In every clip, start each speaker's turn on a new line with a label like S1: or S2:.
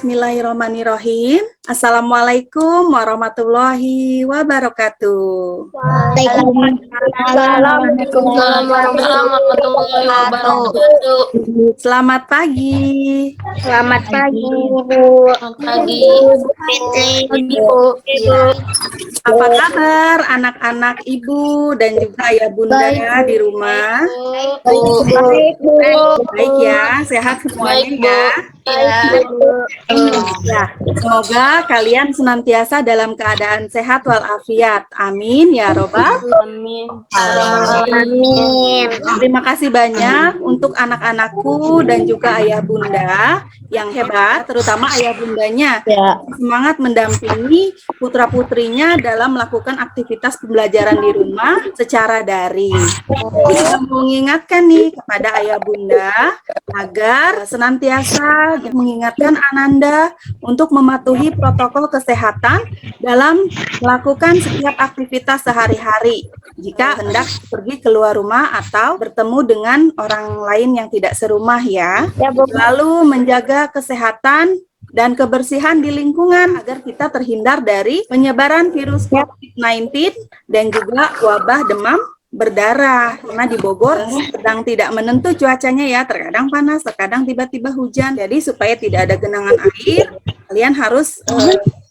S1: Bismillahirrahmanirrahim. Assalamualaikum warahmatullahi wabarakatuh.
S2: Waalaikumsalam warahmatullahi wabarakatuh.
S1: Selamat pagi.
S2: Selamat pagi, Bu.
S3: Selamat pagi.
S2: Bu.
S1: Apa kabar anak-anak Ibu dan juga Ayah Bunda di rumah?
S2: Baik, Bu.
S1: Baik ya, sehat semuanya
S3: Baik, Bu.
S1: ya.
S3: Ya.
S1: Ya, semoga kalian senantiasa dalam keadaan sehat walafiat. Amin ya robbal.
S3: Amin.
S2: Amin.
S1: Terima kasih banyak untuk anak-anakku dan juga ayah bunda yang hebat, terutama ayah bundanya. Semangat mendampingi putra-putrinya dalam melakukan aktivitas pembelajaran di rumah secara daring. Aku juga mengingatkan nih kepada ayah bunda agar senantiasa mengingatkan Ananda untuk mematuhi protokol kesehatan dalam melakukan setiap aktivitas sehari-hari jika hendak pergi keluar rumah atau bertemu dengan orang lain yang tidak serumah ya. Lalu menjaga kesehatan dan kebersihan di lingkungan agar kita terhindar dari penyebaran virus COVID-19 dan juga wabah demam berdarah. Karena di Bogor sedang tidak menentu cuacanya ya, terkadang panas, terkadang tiba-tiba hujan. Jadi supaya tidak ada genangan air, kalian harus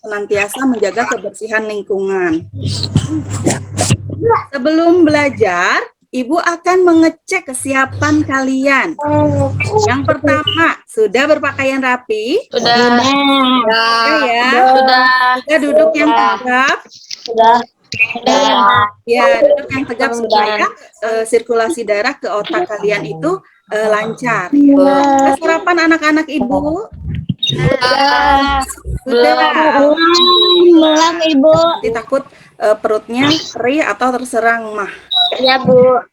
S1: senantiasa menjaga kebersihan lingkungan. Sebelum belajar, Ibu akan mengecek kesiapan kalian. Yang pertama, sudah berpakaian rapi?
S3: Sudah.
S1: Ya.
S3: Sudah.
S1: Sudah duduk yang tegap? Ya, duduk yang tegap supaya sirkulasi darah ke otak kalian itu lancar. Sudah sarapan anak-anak Ibu? Sudah.
S2: Belum, Ibu.
S1: Nanti takut perutnya perih atau terserang mah.
S2: Ya, Bu.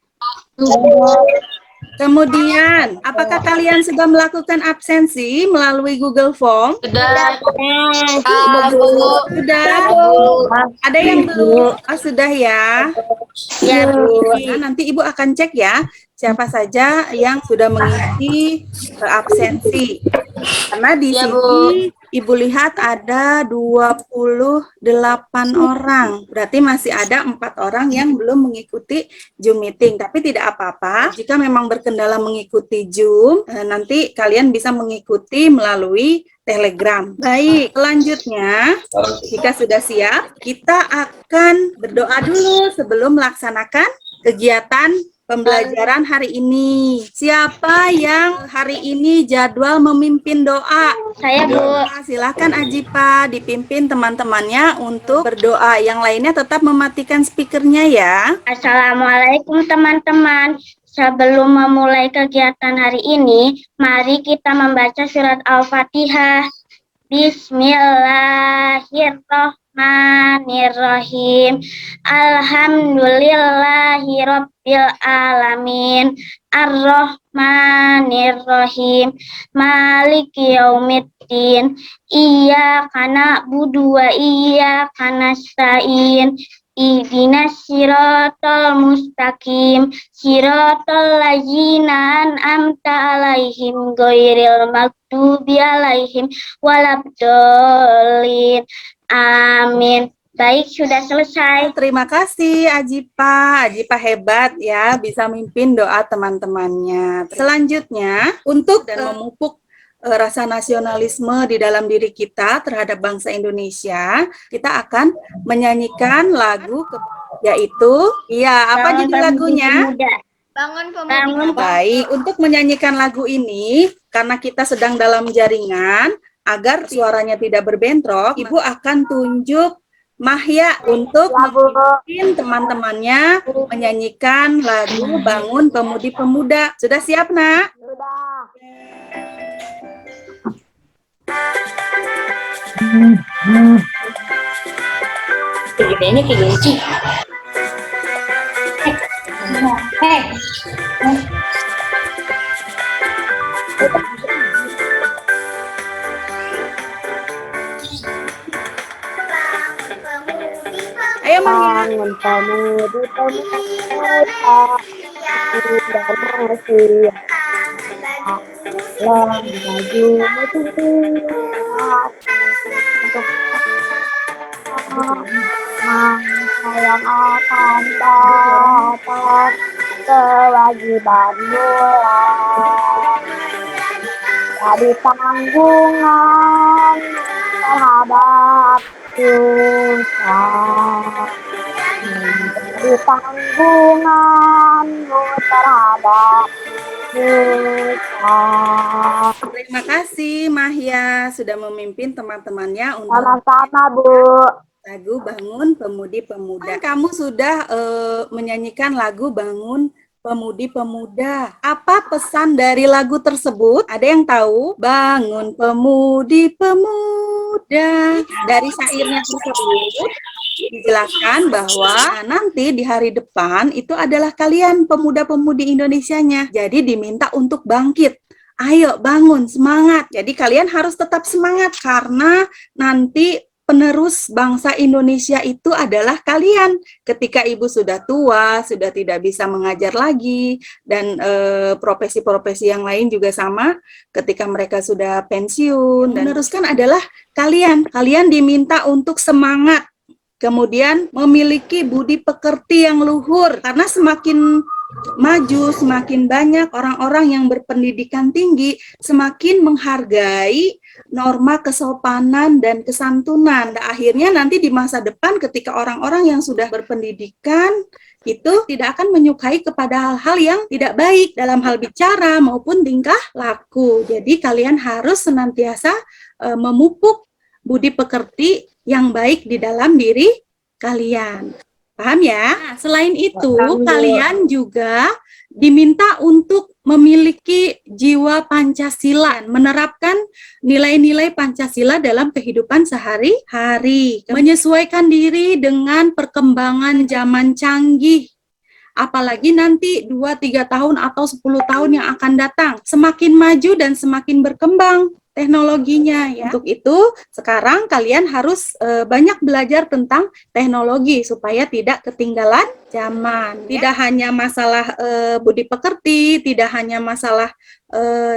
S1: Kemudian, apakah kalian sudah melakukan absensi melalui Google Form?
S3: Sudah.
S1: Sudah. Ada yang belum? Oh, sudah ya.
S2: Ya, Bu.
S1: Nah, nanti Ibu akan cek ya siapa saja yang sudah mengisi absensi. Karena di
S3: Ya,
S1: sini
S3: Bu.
S1: Ibu lihat ada 28 orang. Berarti masih ada 4 orang yang belum mengikuti Zoom meeting. Tapi tidak apa-apa. Jika memang berkendala mengikuti Zoom, nanti kalian bisa mengikuti melalui Telegram. Baik, selanjutnya jika sudah siap, kita akan berdoa dulu sebelum melaksanakan kegiatan pembelajaran hari ini. Siapa yang hari ini jadwal memimpin doa?
S2: Saya, Bu.
S1: Silakan Ajipa dipimpin teman-temannya untuk berdoa. Yang lainnya tetap mematikan speakernya ya.
S2: Assalamualaikum, teman-teman. Sebelum memulai kegiatan hari ini, mari kita membaca surat Al-Fatihah. Bismillahirrahmanirrahim. Alhamdulillahirabbil alamin. Ar-Rahmanirrahim. Maliki yaumiddin. Iyyaka na'budu wa iyyaka nasta'in. Ihdinas siratal mustaqim, siratal ladzina an'amta alaihim ghairil maghdubi alaihim waladdallin. Amin. Baik, sudah selesai.
S1: Terima kasih Ajipa. Ajipa hebat ya, bisa mimpin doa teman-temannya. Selanjutnya, untuk memupuk rasa nasionalisme di dalam diri kita terhadap bangsa Indonesia, kita akan menyanyikan lagu yaitu, apa judul lagunya?
S2: Bangun
S1: Baik, untuk menyanyikan lagu ini, karena kita sedang dalam jaringan, agar suaranya tidak berbentrok, Ibu akan tunjuk Mahya untuk memimpin teman-temannya menyanyikan lagu Bangun Pemudi Pemuda. Sudah siap, Nak?
S2: Sudah.
S3: Ini kayak gini sih.
S1: Ayo, Mahya.
S2: Bangun pemudi pemuda, Indonesia. Maju maju untuk masa yang akan datang, kewajiban mulai jadi tanggungan terhadap dosa, menjadi tanggunganmu terhadap dosa.
S1: Terima kasih Mahya sudah memimpin teman-temannya untuk
S2: Sama-sama, Bu.
S1: lagu Bangun Pemudi Pemuda. Kamu sudah menyanyikan lagu Bangun Pemudi Pemuda. Apa pesan dari lagu tersebut? Ada yang tahu? Bangun Pemudi Pemuda. Dari syairnya tersebut dijelaskan bahwa nanti di hari depan itu adalah kalian pemuda-pemudi Indonesianya. Jadi diminta untuk bangkit. Ayo bangun, semangat. Jadi kalian harus tetap semangat karena nanti penerus bangsa Indonesia itu adalah kalian. Ketika ibu sudah tua, sudah tidak bisa mengajar lagi, dan profesi-profesi yang lain juga sama, ketika mereka sudah pensiun, dan meneruskan adalah kalian. Kalian diminta untuk semangat, kemudian memiliki budi pekerti yang luhur, karena semakin maju, semakin banyak orang-orang yang berpendidikan tinggi, semakin menghargai norma kesopanan dan kesantunan. Dan akhirnya nanti di masa depan ketika orang-orang yang sudah berpendidikan itu tidak akan menyukai kepada hal-hal yang tidak baik dalam hal bicara maupun tingkah laku. Jadi kalian harus senantiasa memupuk budi pekerti yang baik di dalam diri kalian. Paham ya? Nah, selain itu, kalian juga diminta untuk memiliki jiwa Pancasila, menerapkan nilai-nilai Pancasila dalam kehidupan sehari-hari, menyesuaikan diri dengan perkembangan zaman canggih. Apalagi nanti 2-3 tahun atau 10 tahun yang akan datang, semakin maju dan semakin berkembang teknologinya ya. Untuk itu sekarang kalian harus banyak belajar tentang teknologi supaya tidak ketinggalan zaman. Tidak hanya masalah budi pekerti, tidak hanya masalah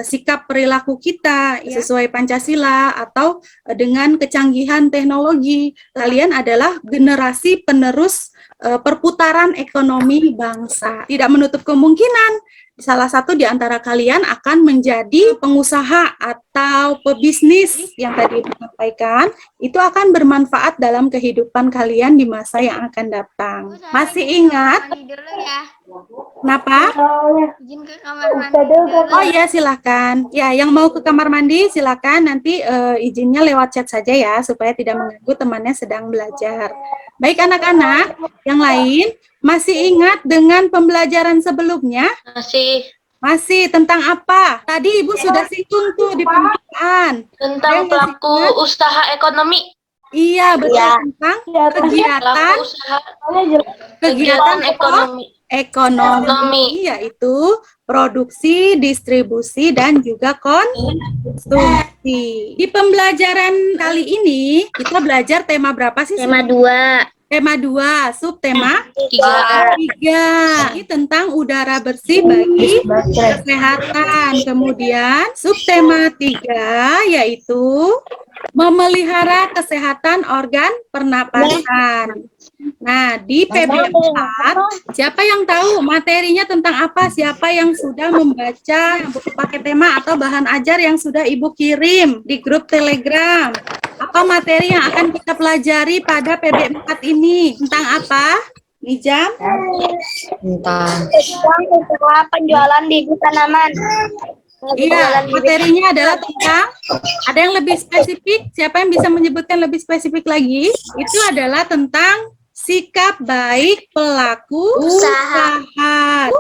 S1: sikap perilaku kita sesuai Pancasila atau dengan kecanggihan teknologi. Kalian adalah generasi penerus perputaran ekonomi bangsa. Tidak menutup kemungkinan salah satu di antara kalian akan menjadi pengusaha atau pebisnis yang tadi disampaikan, itu akan bermanfaat dalam kehidupan kalian di masa yang akan datang. Masih ingat? Kenapa?
S2: Izin ke kamar mandi dulu.
S1: Oh iya, silakan. Ya, yang mau ke kamar mandi silakan, nanti izinnya lewat chat saja ya, supaya tidak mengganggu temannya sedang belajar. Baik anak-anak, yang lain masih ingat dengan pembelajaran sebelumnya? Masih tentang apa? Tadi Ibu sudah singgung tuh di pembukaan.
S3: Tentang pelaku usaha ekonomi.
S1: Iya, betul, tentang kegiatan ekonomi, yaitu produksi, distribusi, dan juga konsumsi. Di pembelajaran kali ini, kita belajar tema berapa sih?
S2: Tema 2.
S1: Tema 2, subtema 3. Ini tentang udara bersih bagi kesehatan. Kemudian subtema 3 yaitu memelihara kesehatan organ pernapasan. Nah, di PB4, siapa yang tahu materinya tentang apa? Siapa yang sudah membaca buku paket tema atau bahan ajar yang sudah Ibu kirim di grup Telegram? Apa materi yang akan kita pelajari pada PB4 ini? Tentang apa? Nijam?
S3: Tentang
S2: penjualan di tanaman.
S1: Iya, materinya adalah tentang, ada yang lebih spesifik, siapa yang bisa menyebutkan lebih spesifik lagi? Itu adalah tentang sikap baik pelaku usaha.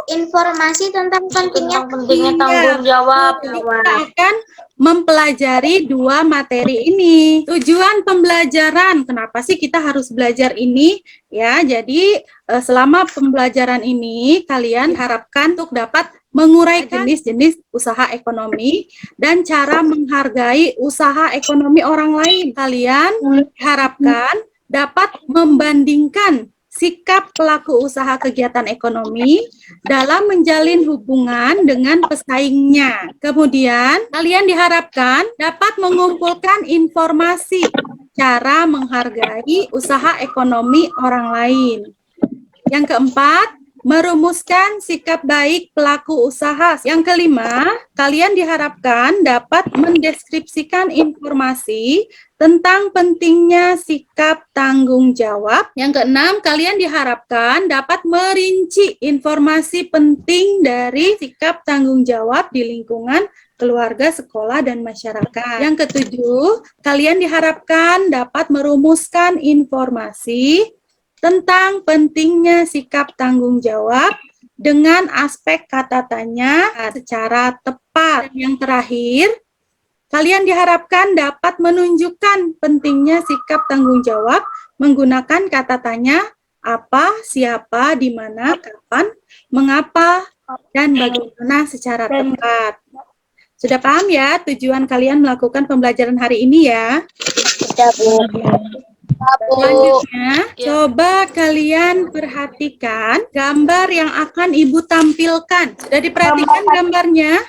S2: Informasi tentang pentingnya
S3: tanggung jawab.
S1: Kita akan mempelajari 2 materi ini. Tujuan pembelajaran, kenapa sih kita harus belajar ini? Ya, jadi selama pembelajaran ini kalian diharapkan untuk dapat mengurai jenis-jenis usaha ekonomi dan cara menghargai usaha ekonomi orang lain. Kalian diharapkan dapat membandingkan sikap pelaku usaha kegiatan ekonomi dalam menjalin hubungan dengan pesaingnya. Kemudian, kalian diharapkan dapat mengumpulkan informasi cara menghargai usaha ekonomi orang lain. Yang keempat, merumuskan sikap baik pelaku usaha. Yang kelima, kalian diharapkan dapat mendeskripsikan informasi tentang pentingnya sikap tanggung jawab. Yang keenam, kalian diharapkan dapat merinci informasi penting dari sikap tanggung jawab di lingkungan keluarga, sekolah, dan masyarakat. Yang ketujuh, kalian diharapkan dapat merumuskan informasi tentang pentingnya sikap tanggung jawab dengan aspek kata tanya secara tepat. Dan yang terakhir, kalian diharapkan dapat menunjukkan pentingnya sikap tanggung jawab menggunakan kata tanya apa, siapa, di mana, kapan, mengapa, dan bagaimana secara tepat. Sudah paham ya tujuan kalian melakukan pembelajaran hari ini ya?
S2: Sudah, Bu.
S1: Selanjutnya, coba kalian perhatikan gambar yang akan Ibu tampilkan. Sudah diperhatikan gambarnya?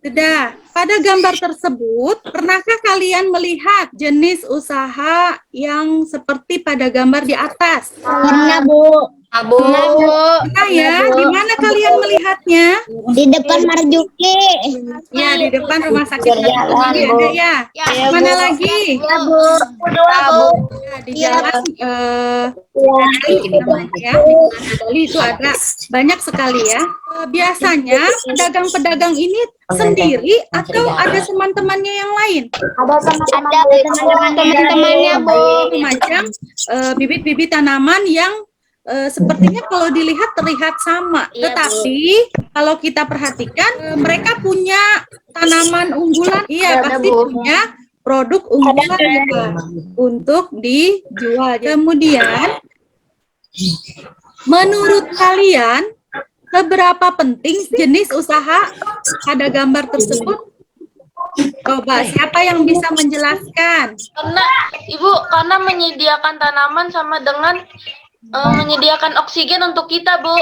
S1: Sudah. Pada gambar tersebut, pernahkah kalian melihat jenis usaha yang seperti pada gambar di atas?
S2: Pernah, Bu.
S1: Pernah ya? Di mana kalian melihatnya?
S2: Di depan Marjuki.
S1: Ya, di depan rumah sakit Marjuki ada ya. Mana lagi? Di jalan ya, di Bali itu ada banyak sekali ya. Biasanya pedagang-pedagang ini sendiri atau ada teman-temannya yang lain?
S2: Ada teman-temannya, Bu.
S1: Macam bibit-bibit tanaman yang sepertinya kalau dilihat terlihat sama, tetapi kalau kita perhatikan mereka punya tanaman unggulan, pasti punya produk unggulan juga untuk dijual. Kemudian, menurut kalian seberapa penting jenis usaha pada gambar tersebut? Coba siapa yang bisa menjelaskan?
S3: Karena menyediakan tanaman sama dengan menyediakan oksigen untuk kita, Bu.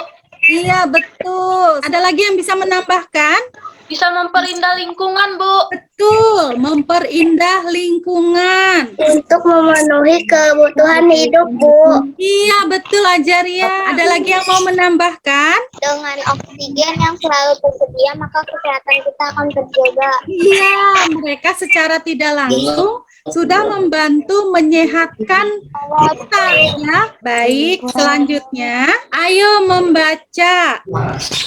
S1: Iya, betul. Ada lagi yang bisa menambahkan?
S3: Bisa memperindah lingkungan, Bu.
S1: Betul, memperindah lingkungan.
S2: Untuk memenuhi kebutuhan hidup, Bu.
S1: Iya, betul Ajaria. Ada lagi yang mau menambahkan?
S2: Dengan oksigen yang selalu tersedia, maka kesehatan kita akan terjaga.
S1: Iya, mereka secara tidak langsung sudah membantu menyehatkan kita ya. Baik, selanjutnya ayo membaca.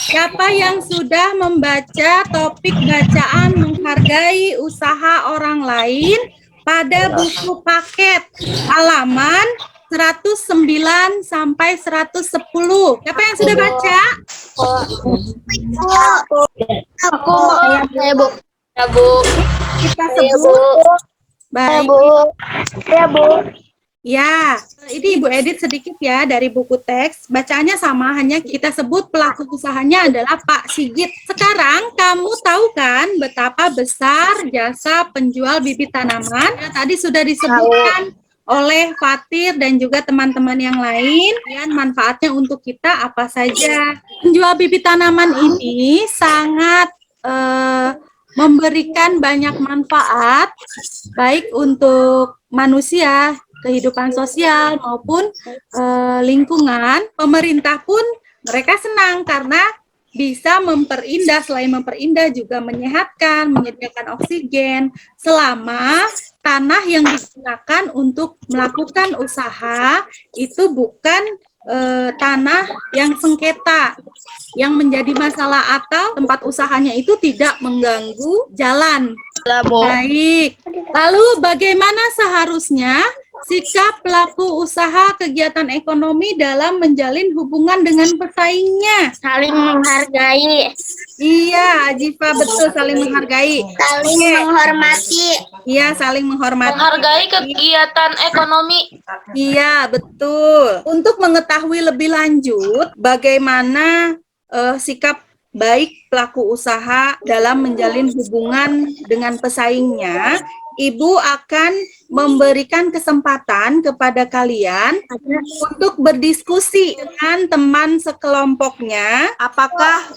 S1: Siapa yang sudah membaca topik bacaan menghargai usaha orang lain pada buku paket halaman 109 sampai 110. Siapa yang sudah baca?
S2: Aku. Saya, Bu.
S3: Ya, Bu.
S1: Kita sebut. Baik.
S2: Ya, Bu.
S1: Ya, ini Ibu edit sedikit ya dari buku teks. Bacaannya sama, hanya kita sebut pelaku usahanya adalah Pak Sigit. Sekarang kamu tahu kan betapa besar jasa penjual bibit tanaman? Ya, tadi sudah disebutkan oleh Fatir dan juga teman-teman yang lain. Dan manfaatnya untuk kita apa saja? Penjual bibit tanaman ini sangat memberikan banyak manfaat baik untuk manusia, kehidupan sosial maupun lingkungan. Pemerintah pun mereka senang karena bisa memperindah, selain memperindah juga menyehatkan, menyediakan oksigen selama tanah yang digunakan untuk melakukan usaha itu bukan tanah yang sengketa, yang menjadi masalah atau tempat usahanya itu tidak mengganggu jalan. Baik, lalu bagaimana seharusnya sikap pelaku usaha kegiatan ekonomi dalam menjalin hubungan dengan pesaingnya?
S2: Saling menghargai.
S1: Iya, Ajifa, betul, saling menghargai.
S2: Saling menghormati.
S1: Iya, saling menghormati.
S3: Menghargai kegiatan ekonomi.
S1: Iya, betul. Untuk mengetahui lebih lanjut bagaimana sikap baik pelaku usaha dalam menjalin hubungan dengan pesaingnya, Ibu akan memberikan kesempatan kepada kalian untuk berdiskusi dengan teman sekelompoknya, apakah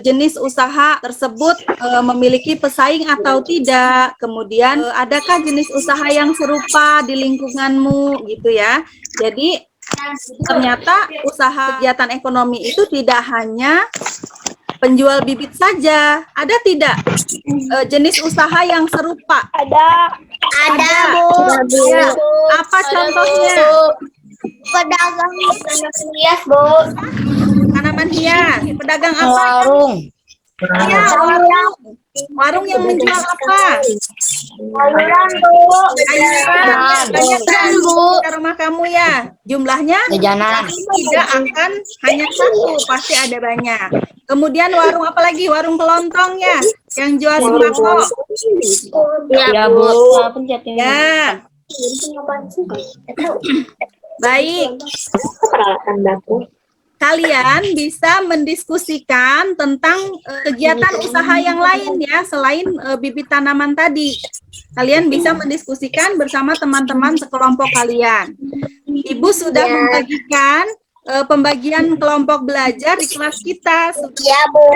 S1: jenis usaha tersebut memiliki pesaing atau tidak. Kemudian adakah jenis usaha yang serupa di lingkunganmu gitu ya. Jadi ternyata usaha kegiatan ekonomi itu tidak hanya penjual bibit saja. Ada tidak jenis usaha yang serupa?
S2: Ada, Bu.
S1: Ya. Apa contohnya?
S2: Pedagang hias, Bu.
S1: Tanaman hias. Pedagang apa?
S4: Warung.
S1: Ya, warung. Warung yang menjual apa?
S2: Sayuran, Bu.
S1: Sayuran. Banyak kan, Bu? Di rumah kamu ya. Jumlahnya
S4: Jajanan.
S1: tidak akan hanya satu, pasti ada banyak. Kemudian warung apa lagi? Warung kelontong ya, yang jual sembako.
S4: Ya, Bu. Pencet ini.
S1: Ya, baik. Kalian bisa mendiskusikan tentang kegiatan usaha yang lain ya, selain bibit tanaman tadi. Kalian bisa mendiskusikan bersama teman-teman sekelompok kalian. Ibu sudah membagikan pembagian kelompok belajar di kelas kita.
S2: Ya, Bu.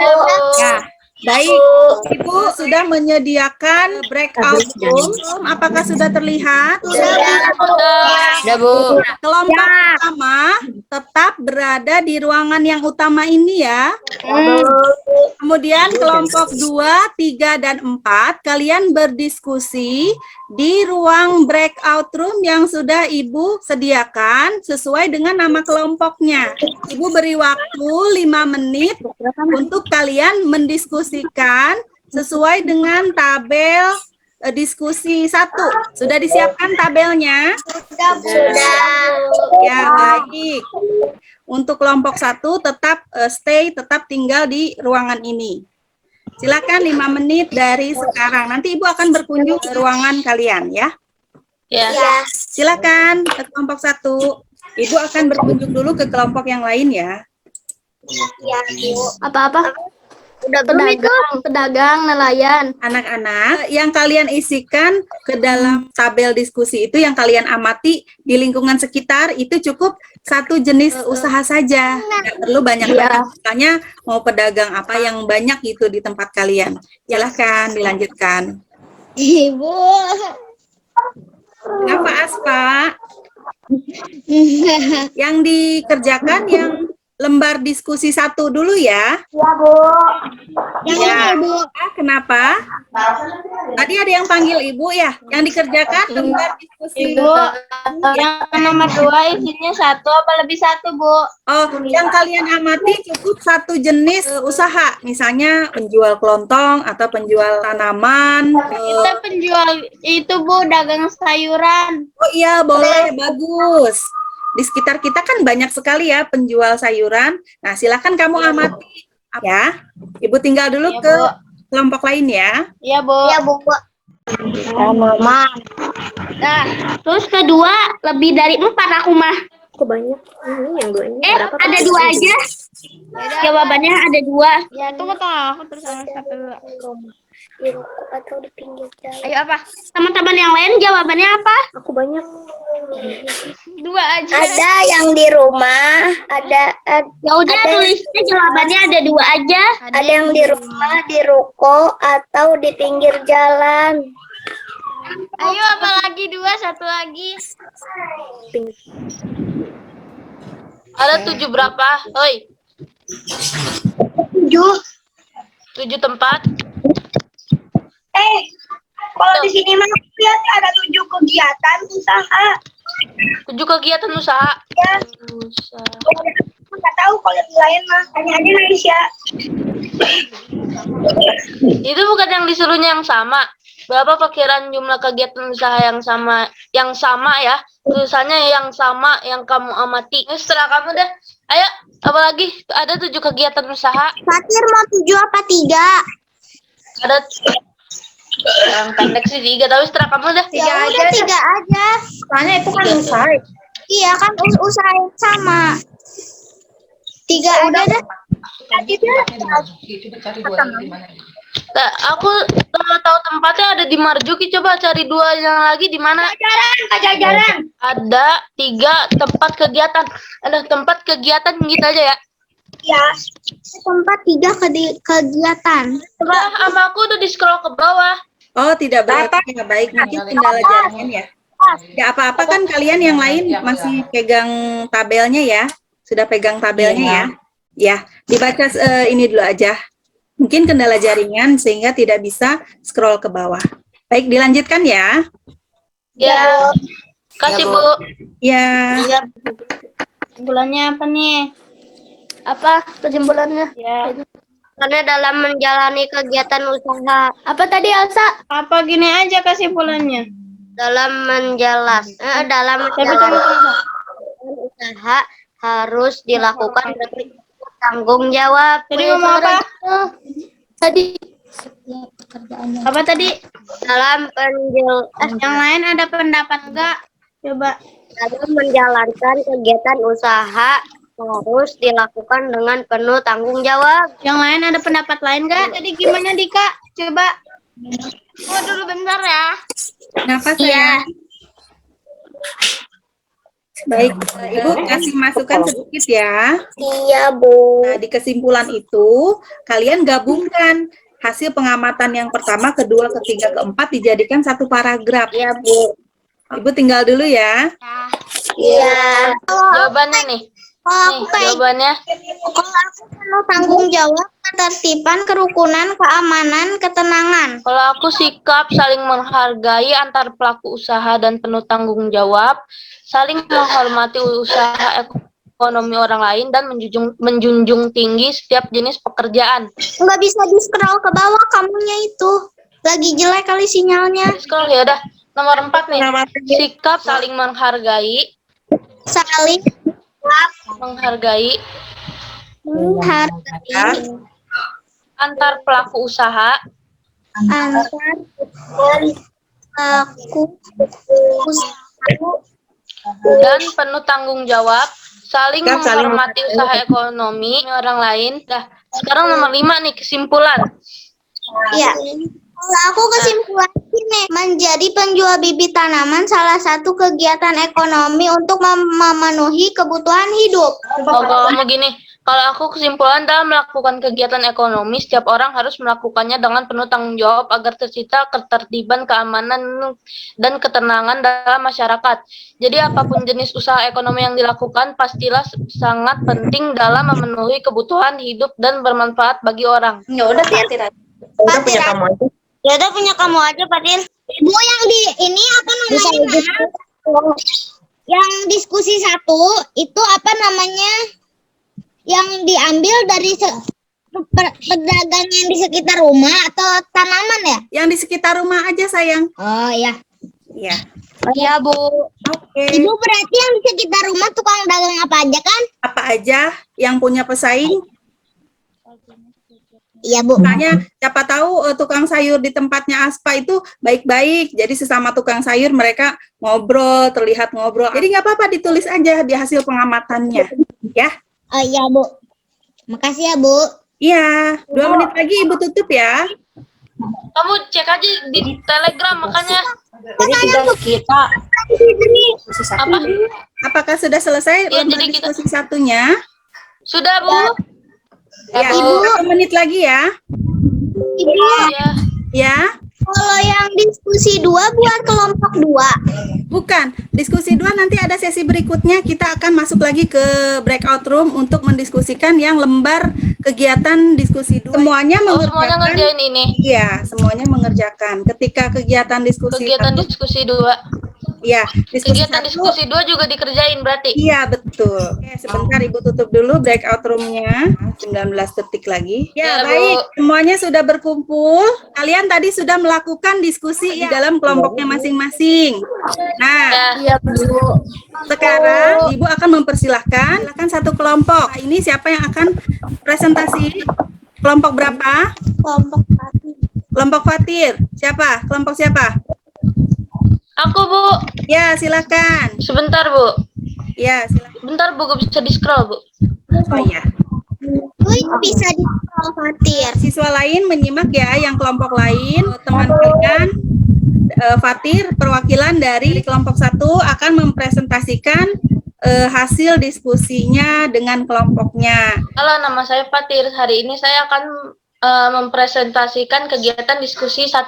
S1: Ya, baik. Ibu sudah menyediakan breakout room. Apakah sudah terlihat?
S4: Udah, Bu.
S1: Nah, kelompok pertama tetap berada di ruangan yang utama ini ya. Kemudian kelompok 2, 3, dan 4 kalian berdiskusi di ruang breakout room yang sudah Ibu sediakan sesuai dengan nama kelompoknya. Ibu beri waktu 5 menit untuk kalian mendiskusikan sesuai dengan tabel diskusi 1. Sudah disiapkan tabelnya?
S2: Sudah.
S1: Ya, baik. Untuk kelompok 1 tetap tetap tinggal di ruangan ini. Silakan 5 menit dari sekarang. Nanti Ibu akan berkunjung ke ruangan kalian ya.
S3: Ya.
S1: Silakan ke kelompok 1. Ibu akan berkunjung dulu ke kelompok yang lain ya.
S2: Ya, Bu.
S5: Apa-apa?
S2: Udah
S5: Pedagang, nelayan.
S1: Anak-anak, yang kalian isikan ke dalam tabel diskusi itu yang kalian amati di lingkungan sekitar itu cukup satu jenis usaha saja. Tidak perlu banyak-banyak. Misalnya mau pedagang apa yang banyak gitu di tempat kalian. Silahkan dilanjutkan.
S2: Ibu.
S1: Kenapa Aspa? Yang dikerjakan yang lembar diskusi 1 dulu ya.
S2: Ya, Bu.
S1: Ya. Kenapa? Tadi ada yang panggil Ibu ya. Yang dikerjakan lembar diskusi.
S3: Ibu, yang nomor 2 isinya 1 apa lebih 1, Bu?
S1: Oh, yang kalian amati cukup satu jenis usaha. Misalnya penjual kelontong atau penjual tanaman.
S3: Kita penjual itu, Bu, dagang sayuran.
S1: Oh iya, boleh. Bagus. Di sekitar kita kan banyak sekali ya penjual sayuran. Nah, silakan kamu amati ya. Ibu tinggal dulu ke kelompok lain ya.
S3: Iya, Bu.
S2: Ya, Bu.
S5: Mama.
S3: Nah, terus kedua lebih dari 4 aku mah.
S5: Kok banyak? Ini yang dua ini.
S3: Ada 2 aja. Jawabannya ada 2. Ya, tunggu aku terus satu.
S2: Di ruko atau di pinggir jalan.
S3: Ayo apa? Teman-teman yang lain jawabannya apa?
S5: Aku banyak.
S3: 2 aja.
S2: Ada yang di rumah, ada
S3: Ya udah tulisnya jawabannya ada 2 aja.
S2: ada yang di rumah, di ruko atau di pinggir jalan.
S3: Ayo apa lagi 2, 1 lagi. Ada 7 berapa? Oi. 7 tempat.
S2: Kalau di sini mah lihat ada 7 kegiatan usaha.
S3: 7 kegiatan usaha.
S2: Ya.
S3: Usaha.
S2: Nggak tahu kalau di lain mah tanya aja Malaysia.
S3: Itu bukan yang disuruhnya yang sama. Berapa perkiraan jumlah kegiatan usaha yang sama? Yang sama ya. Tulisannya yang sama yang kamu amati. Nah, setelah kamu deh. Ayo, apalagi ada 7 kegiatan usaha.
S2: Fatir mau 7 apa 3?
S3: Ada yang pendek sih 3, tapi setelah kamu deh.
S2: 3 aja. 3 aja.
S1: Soalnya itu kan usaha.
S2: Iya kan usaha yang sama. 3 aja deh. Tadi deh.
S3: Aku tahu tempatnya ada di Marjuki. Coba cari 2 yang lagi di mana?
S5: Pajajaran.
S3: Ada 3 tempat kegiatan. Ada tempat kegiatan gitu aja ya.
S2: Ya, tempat 3 kegiatan.
S3: Coba sama aku udah di scroll ke bawah.
S1: Oh, tidak baik. Mungkin kendala jaringan ya. Tidak apa-apa kan kalian yang lain masih pegang tabelnya ya? Sudah pegang tabelnya ya? Ya, dibaca ini dulu aja. Mungkin kendala jaringan sehingga tidak bisa scroll ke bawah. Baik, dilanjutkan ya.
S3: Ya. Kasih, Bu.
S1: Ya.
S5: Kesimpulannya apa nih? Apa kesimpulannya?
S3: Ya.
S2: Karena dalam menjalani kegiatan usaha,
S5: Apa tadi Elsa?
S4: Apa gini aja kesimpulannya?
S2: dalam menjalani usaha harus dilakukan dengan tanggung jawab.
S4: Tadi ngomong apa?
S5: Tadi
S4: Apa tadi?
S2: Dalam
S4: Yang lain ada pendapat enggak? Coba.
S2: dalam menjalankan kegiatan usaha harus dilakukan dengan penuh tanggung jawab.
S4: Yang lain ada pendapat lain enggak? Tadi gimana Dika? Coba. Dulu bentar ya.
S1: Kenapa saya? Baik, Ibu kasih masukan sedikit ya.
S2: Iya, Bu.
S1: Nah, di kesimpulan itu, kalian gabungkan hasil pengamatan yang pertama, kedua, ketiga, keempat dijadikan satu paragraf.
S2: Iya, Bu.
S1: Ibu tinggal dulu ya.
S2: Iya.
S3: Jawabannya nih.
S2: Kalau
S3: Nih, jawabannya.
S2: aku penuh tanggung jawab, ketertiban, kerukunan, keamanan, ketenangan.
S3: Kalau aku sikap saling menghargai antar pelaku usaha dan penuh tanggung jawab, saling menghormati usaha ekonomi orang lain dan menjunjung tinggi setiap jenis pekerjaan.
S2: Nggak bisa di-scroll ke bawah kamunya itu. Lagi jelek kali sinyalnya.
S3: Scroll ya udah. Nomor 4 nih. Sikap saling menghargai
S2: Saling
S3: menghargai
S2: menghargai
S3: antar pelaku usaha
S2: antar pelaku usaha
S3: dan penuh tanggung jawab, saling menghormati usaha ekonomi orang lain. Dah, sekarang nomor 5 nih kesimpulan.
S2: Ya. Kalau aku kesimpulan ini menjadi penjual bibit tanaman salah satu kegiatan ekonomi untuk memenuhi kebutuhan hidup.
S3: Oh, kalau mau gini, kalau aku kesimpulan dalam melakukan kegiatan ekonomi, setiap orang harus melakukannya dengan penuh tanggung jawab agar tercipta ketertiban, keamanan, dan ketenangan dalam masyarakat. Jadi apapun jenis usaha ekonomi yang dilakukan, pastilah sangat penting dalam memenuhi kebutuhan hidup dan bermanfaat bagi orang.
S1: Ya udah, hati-hati.
S2: Ya udah punya kamu aja, Fadil. Bu, yang di ini apa namanya? Yang diskusi 1 itu apa namanya? Yang diambil dari pedagang yang di sekitar rumah atau tanaman ya?
S1: Yang di sekitar rumah aja, sayang.
S2: Oh ya.
S1: Ya.
S2: Iya, Bu.
S1: Oke.
S2: Ibu berarti yang di sekitar rumah tukang dagang apa aja kan?
S1: Apa aja yang punya pesaing?
S2: Iya, Bu.
S1: Makanya siapa tahu tukang sayur di tempatnya Aspa itu baik-baik. Jadi sesama tukang sayur mereka ngobrol, terlihat ngobrol. Jadi nggak apa-apa, ditulis aja di hasil pengamatannya. Ya.
S2: Oh iya, Bu. Makasih ya, Bu.
S1: Iya. 2 menit lagi Ibu tutup ya.
S3: Kamu cek aja di Telegram makanya.
S4: Jadi kita
S3: Apa?
S1: Apakah sudah selesai
S3: Iya,
S1: lomba
S3: jadi kita-
S1: diskusi satunya?
S3: Sudah, Bu?
S1: Ya,
S3: Bu.
S1: 1 menit lagi ya.
S2: Ibu,
S3: Ya.
S1: Ya.
S2: kalau yang diskusi 2 buat kelompok 2.
S1: Bukan, diskusi 2 nanti ada sesi berikutnya, kita akan masuk lagi ke breakout room untuk mendiskusikan yang lembar kegiatan diskusi 2. Semuanya
S3: Oh, semuanya
S1: mengerjakan.
S3: ngerjain ini.
S1: Iya, semuanya mengerjakan. Ketika kegiatan diskusi
S3: Kegiatan
S1: 1,
S3: diskusi 2.
S1: ya, diskusi
S3: Kegiatan
S1: 1,
S3: diskusi 2 juga dikerjain berarti.
S1: iya betul. Oke, sebentar Ibu tutup dulu breakout room-nya. 19 detik lagi. Ya,
S3: Ya, Bu.
S1: baik. Semuanya sudah berkumpul. Kalian tadi sudah melakukan diskusi di dalam kelompoknya masing-masing. Nah,
S3: Ya.
S1: sekarang Ibu akan mempersilahkan silakan satu kelompok. Nah, ini siapa yang akan presentasi? Kelompok berapa?
S2: Kelompok 1.
S1: Kelompok Fatir. Siapa? Kelompok siapa?
S3: Aku, Bu.
S1: Ya, silakan.
S3: Sebentar, Bu.
S1: Ya, silakan.
S3: Bentar, Bu, gak bisa di-scroll, Bu.
S1: Oh iya.
S2: bisa dikhawatir.
S1: Siswa lain menyimak ya, yang kelompok lain. Teman kalian, Fatir, perwakilan dari kelompok 1 akan mempresentasikan hasil diskusinya dengan kelompoknya.
S3: Halo, nama saya Fatir. Hari ini saya akan mempresentasikan kegiatan diskusi 1.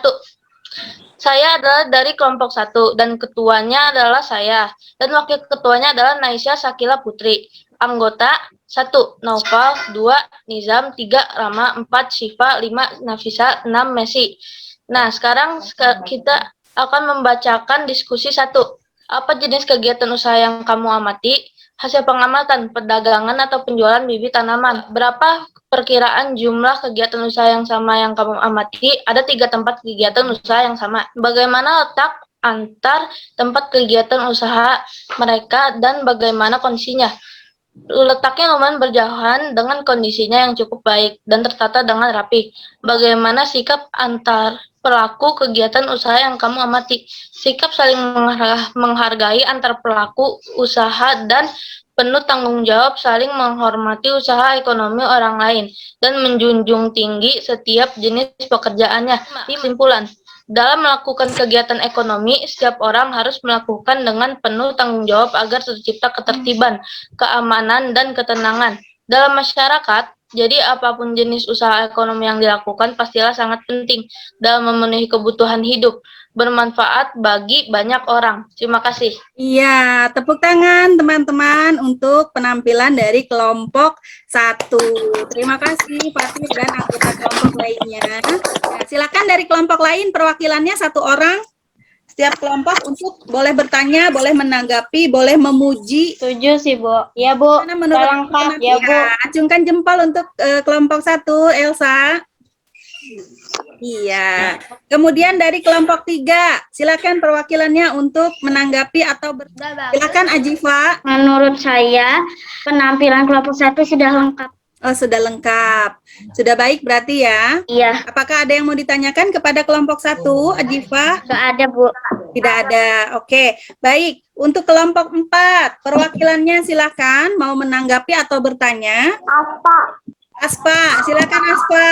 S3: Saya adalah dari kelompok 1 dan ketuanya adalah saya. Dan wakil ketuanya adalah Naisha Sakila Putri. Anggota 1. Naufal, 2. Nizam, 3. Rama, 4. Syifa, 5. Nafisa, 6. Messi. Nah, sekarang kita akan membacakan diskusi 1. Apa jenis kegiatan usaha yang kamu amati? Hasil pengamatan, perdagangan atau penjualan bibit tanaman. Berapa perkiraan jumlah kegiatan usaha yang sama yang kamu amati? Ada 3 tempat kegiatan usaha yang sama. Bagaimana letak antar tempat kegiatan usaha mereka dan bagaimana kondisinya? Letaknya lumayan berjauhan dengan kondisinya yang cukup baik dan tertata dengan rapi. Bagaimana sikap antar pelaku kegiatan usaha yang kamu amati? Sikap saling menghargai antar pelaku usaha dan penuh tanggung jawab saling menghormati usaha ekonomi orang lain dan menjunjung tinggi setiap jenis pekerjaannya. Kesimpulan, dalam melakukan kegiatan ekonomi, setiap orang harus melakukan dengan penuh tanggung jawab agar tercipta ketertiban, keamanan, dan ketenangan dalam masyarakat. Jadi apapun jenis usaha ekonomi yang dilakukan pastilah sangat penting dalam memenuhi kebutuhan hidup, bermanfaat bagi banyak orang. Terima kasih.
S1: Iya, tepuk tangan teman-teman untuk penampilan dari kelompok 1. Terima kasih Fatir dan anggota kelompok lainnya. Nah, silakan dari kelompok lain perwakilannya 1 orang. Setiap kelompok untuk boleh bertanya, boleh menanggapi, boleh memuji.
S4: Setuju sih, Bu. Ya, Bu.
S1: Karena menurut
S4: Lengkap ya, Bu.
S1: acungkan jempol untuk kelompok 1, Elsa. Iya. Kemudian dari kelompok 3, silakan perwakilannya untuk menanggapi atau silakan Ajifa.
S5: Menurut saya, penampilan kelompok 1 sudah lengkap.
S1: Oh, sudah lengkap. Sudah baik berarti ya?
S5: Iya,
S1: Apakah ada yang mau ditanyakan kepada kelompok 1, Ajifa?
S5: nggak ada, Bu.
S1: Tidak ada. Oke, baik. Untuk kelompok 4, perwakilannya silakan mau menanggapi atau bertanya. Aspa, silakan Aspa.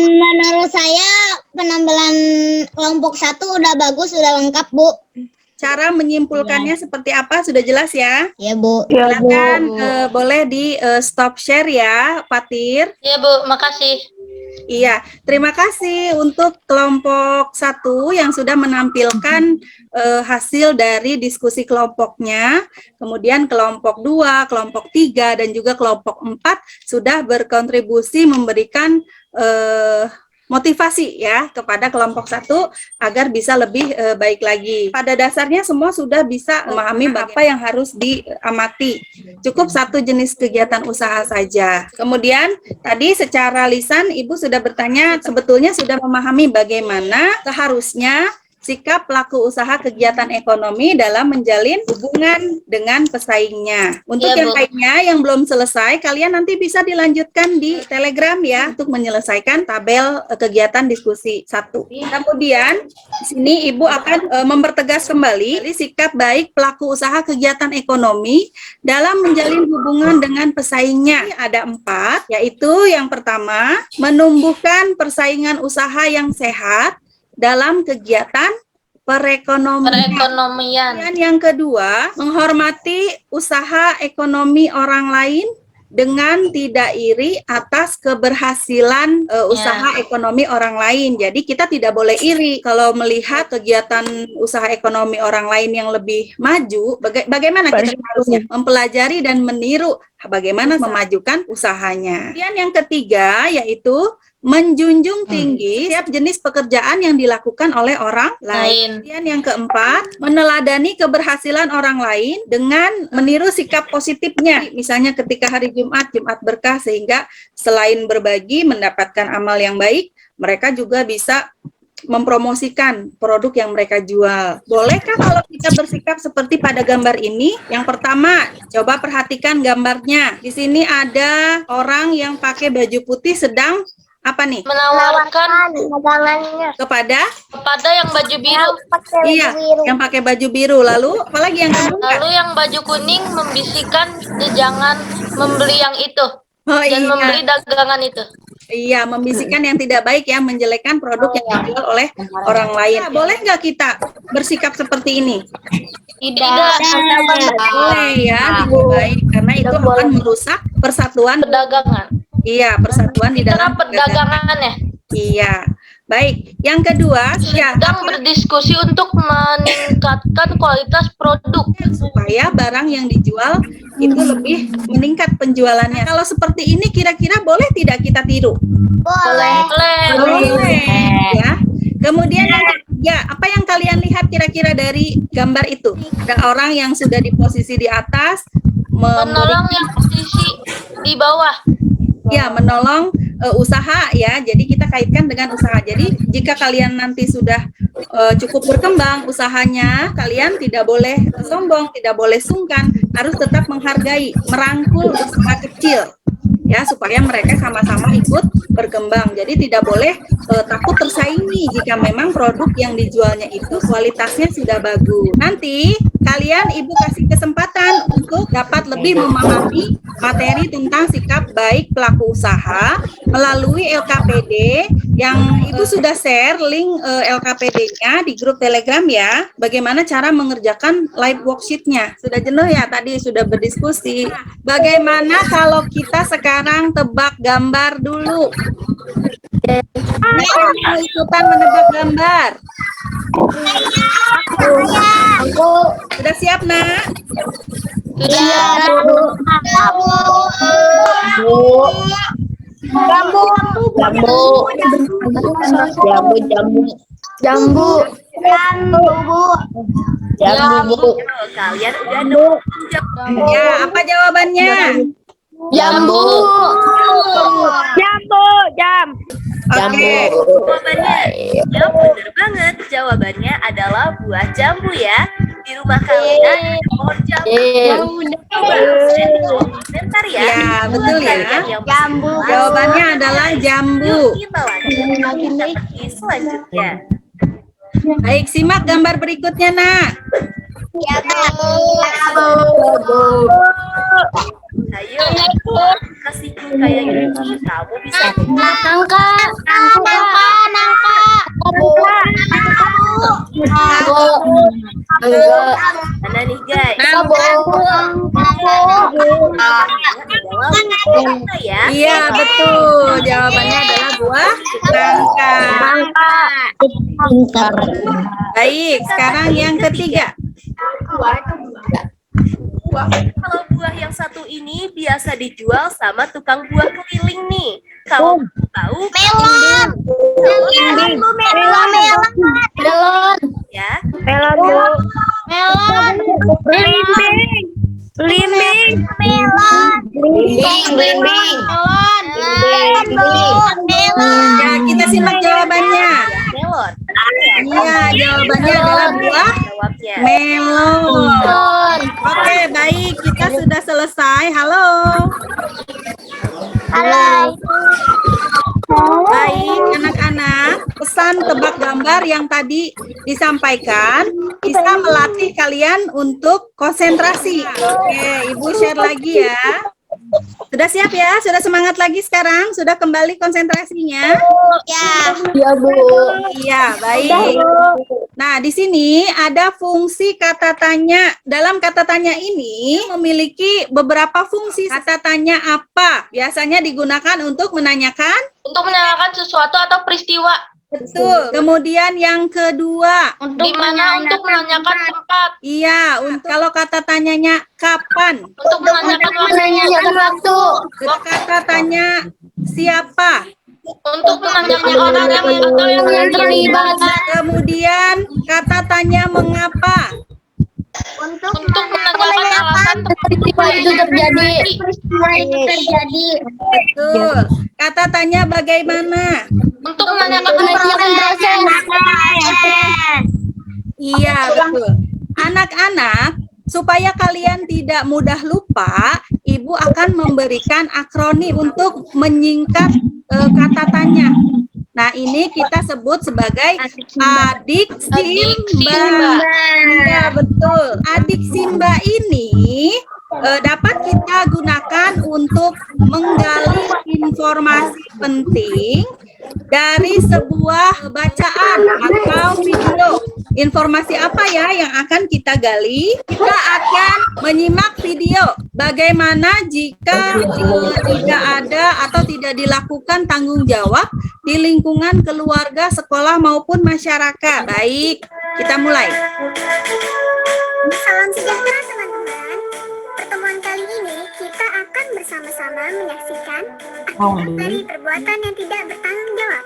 S2: Menurut saya penampilan kelompok 1 udah bagus, udah lengkap, Bu.
S1: Cara menyimpulkannya seperti apa? Sudah jelas ya?
S2: Ya, Bu.
S1: Silakan boleh di stop share ya, Fatir.
S3: Ya, Bu. Makasih.
S1: Iya, terima kasih untuk kelompok 1 yang sudah menampilkan hasil dari diskusi kelompoknya. Kemudian kelompok 2, kelompok 3, dan juga kelompok 4 sudah berkontribusi memberikan motivasi ya kepada kelompok 1 agar bisa lebih baik lagi. Pada dasarnya semua sudah bisa memahami apa yang harus diamati. Cukup 1 jenis kegiatan usaha saja. Kemudian tadi secara lisan Ibu sudah bertanya, sebetulnya sudah memahami bagaimana seharusnya sikap pelaku usaha kegiatan ekonomi dalam menjalin hubungan dengan pesaingnya. Untuk
S3: Ya,
S1: yang
S3: Bu.
S1: lainnya yang belum selesai, kalian nanti bisa dilanjutkan di Telegram ya untuk menyelesaikan tabel kegiatan diskusi 1. Kemudian di sini Ibu akan mempertegas kembali sikap baik pelaku usaha kegiatan ekonomi dalam menjalin hubungan dengan pesaingnya. Ada 4, yaitu yang pertama, menumbuhkan persaingan usaha yang sehat dalam kegiatan perekonomian. Dan yang kedua, menghormati usaha ekonomi orang lain dengan tidak iri atas keberhasilan usaha ekonomi orang lain. Jadi kita tidak boleh iri kalau melihat kegiatan usaha ekonomi orang lain yang lebih maju. Bagaimana kita harusnya mempelajari dan meniru bagaimana memajukan usahanya. Kemudian yang ketiga yaitu menjunjung tinggi setiap jenis pekerjaan yang dilakukan oleh orang lain. Kemudian yang keempat, meneladani keberhasilan orang lain dengan meniru sikap positifnya. Misalnya ketika hari Jumat, Jumat berkah, sehingga selain berbagi mendapatkan amal yang baik, mereka juga bisa mempromosikan produk yang mereka jual. Bolehkah kalau kita bersikap seperti pada gambar ini? Yang pertama, coba perhatikan gambarnya. Di sini ada orang yang pakai baju putih sedang apa nih?
S3: Menawarkan
S5: dagangannya.
S1: Kepada
S3: yang baju biru.
S1: iya, yang pakai baju biru. Lalu apalagi yang kedua?
S3: Lalu yang baju kuning membisikkan, jangan membeli yang itu.
S1: Oh
S3: dan
S1: iya.
S3: membeli dagangan itu.
S1: Iya, membisikkan yang tidak baik ya, menjelekkan produk yang dijual oleh orang lain. Nah, boleh nggak kita bersikap seperti ini?
S3: Tidak.
S1: Boleh ya, tidak baik karena itu akan merusak persatuan.
S3: Perdagangan.
S1: Iya, persatuan di
S3: Itu
S1: dalam
S3: perdagangan ya.
S1: Iya, baik. Yang kedua, ya,
S3: Sedang berdiskusi untuk meningkatkan kualitas produk.
S1: supaya barang yang dijual itu lebih meningkat penjualannya. Kalau seperti ini kira-kira boleh tidak kita tiru?
S3: Boleh.
S1: Boleh. Ya. Kemudian yang ketiga, apa yang kalian lihat kira-kira dari gambar itu? Ada orang yang sudah di posisi di atas
S3: Menolong yang posisi di bawah.
S1: ya, menolong usaha ya. Jadi kita kaitkan dengan usaha. Jadi jika kalian nanti sudah cukup berkembang usahanya, kalian tidak boleh sombong, tidak boleh sungkan, harus tetap menghargai, merangkul usaha kecil ya, supaya mereka sama-sama ikut berkembang. Jadi tidak boleh takut tersaingi jika memang produk yang dijualnya itu kualitasnya sudah bagus. Nanti kalian Ibu kasih kesempatan untuk dapat lebih memahami materi tentang sikap baik pelaku usaha melalui LKPD yang Ibu sudah share link LKPD-nya di grup Telegram ya. Bagaimana cara mengerjakan live worksheet-nya? Sudah jenuh ya tadi, sudah berdiskusi. Bagaimana kalau kita sekarang tebak gambar dulu? Mau ikutan menebak gambar? Sudah siap, Nak?
S6: Kalian udah nemu
S1: Ya, apa jawabannya?
S3: Jambu.
S1: Oke.
S6: jawabannya. Ya bener banget. Jawabannya adalah buah jambu ya. Di rumah kalian ada pohon jambu. Bentar ya.
S1: Ya, betul ya.
S6: Jambu.
S1: Jawabannya adalah jambu.
S6: Kita lanjut. Kita pergi selanjutnya.
S1: Baik, simak gambar berikutnya, Nak.
S6: Ayo, kasih clue kayak gini. Kamu bisa mana nih guys? Ya.
S1: Iya, betul. Jawabannya adalah buah nangka. Baik, sekarang yang ketiga.
S6: Kalau buah yang satu ini biasa dijual sama tukang buah keliling nih. Kalau tahu
S2: Melon.
S6: ya.
S1: Ya, kita simak jawabannya.
S6: Melon.
S1: Iya, jawabannya adalah buah
S6: Jawabnya.
S1: melon. Oke, baik. Kita sudah selesai. Halo. Baik, anak-anak, pesan tebak gambar yang tadi disampaikan bisa melatih kalian untuk konsentrasi. Oke, Ibu share lagi ya. Sudah siap ya? Sudah semangat lagi sekarang? Sudah kembali konsentrasinya? Iya, baik. Nah, di sini ada fungsi kata tanya. Dalam kata tanya ini memiliki beberapa fungsi. Kata tanya apa? Biasanya digunakan untuk menanyakan.
S3: Untuk menanyakan sesuatu atau peristiwa.
S1: Betul. Kemudian yang kedua,
S3: Di mana untuk menanyakan tempat.
S1: iya, kalau kata tanyanya kapan?
S3: Untuk menanyakan waktu.
S1: Kata tanya siapa?
S3: Untuk menanyakan orang yang terlibat.
S1: Kemudian kata tanya mengapa?
S3: Untuk menanyakan alasan peristiwa itu terjadi.
S1: Betul. Kata tanya bagaimana?
S3: Untuk menanyakan proses.
S1: Iya, betul. Anak-anak, supaya kalian tidak mudah lupa, Ibu akan memberikan akronim untuk menyingkat kata tanya. Nah, ini kita sebut sebagai adik Simba. Iya, betul. Adik Simba ini dapat kita gunakan untuk menggali informasi penting dari sebuah bacaan atau video. Informasi apa ya yang akan kita gali? Kita akan menyimak video bagaimana jika tidak ada atau tidak dilakukan tanggung jawab di lingkungan keluarga, sekolah maupun masyarakat. Baik, kita mulai.
S7: Salam sejahtera teman-teman. Pertemuan kali ini kita akan bersama-sama menyaksikan akibat dari perbuatan yang tidak bertanggung jawab.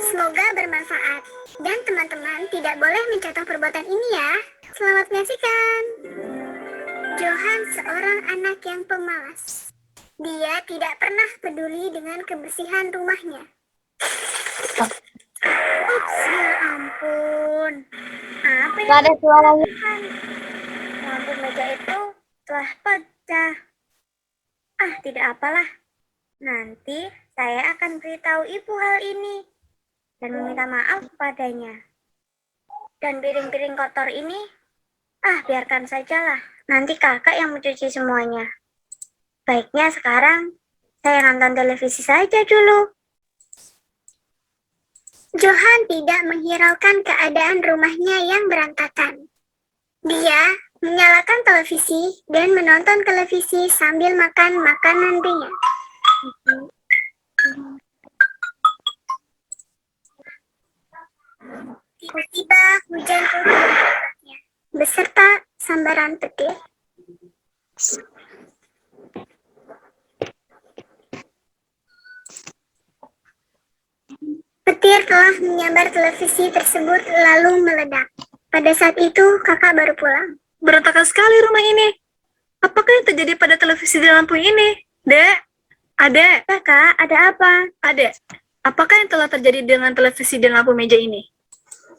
S7: Semoga bermanfaat dan teman-teman tidak boleh mencontoh perbuatan ini ya. Selamat menyaksikan. Johan seorang anak yang pemalas. Dia tidak pernah peduli dengan kebersihan rumahnya. Ups, ya ampun. Apa yang
S2: Ada suaranya.
S7: lampu meja itu telah pecah. Ah, tidak apalah. Nanti saya akan beritahu ibu hal ini dan meminta maaf kepadanya. Dan piring-piring kotor ini, biarkan sajalah. Nanti kakak yang mencuci semuanya. Baiknya sekarang saya nonton televisi saja dulu. Johan tidak menghiraukan keadaan rumahnya yang berantakan. Dia menyalakan televisi dan menonton televisi sambil makan makanan ringan. Tiba-tiba hujan turun beserta sambaran petir. Petir telah menyambar televisi tersebut lalu meledak. Pada saat itu kakak baru pulang.
S6: Berantakan sekali rumah ini. Apakah yang terjadi pada televisi dan lampu ini? Dek, Adek,
S7: Kakak, ada apa?
S6: Adek, apakah yang telah terjadi dengan televisi dan lampu meja ini?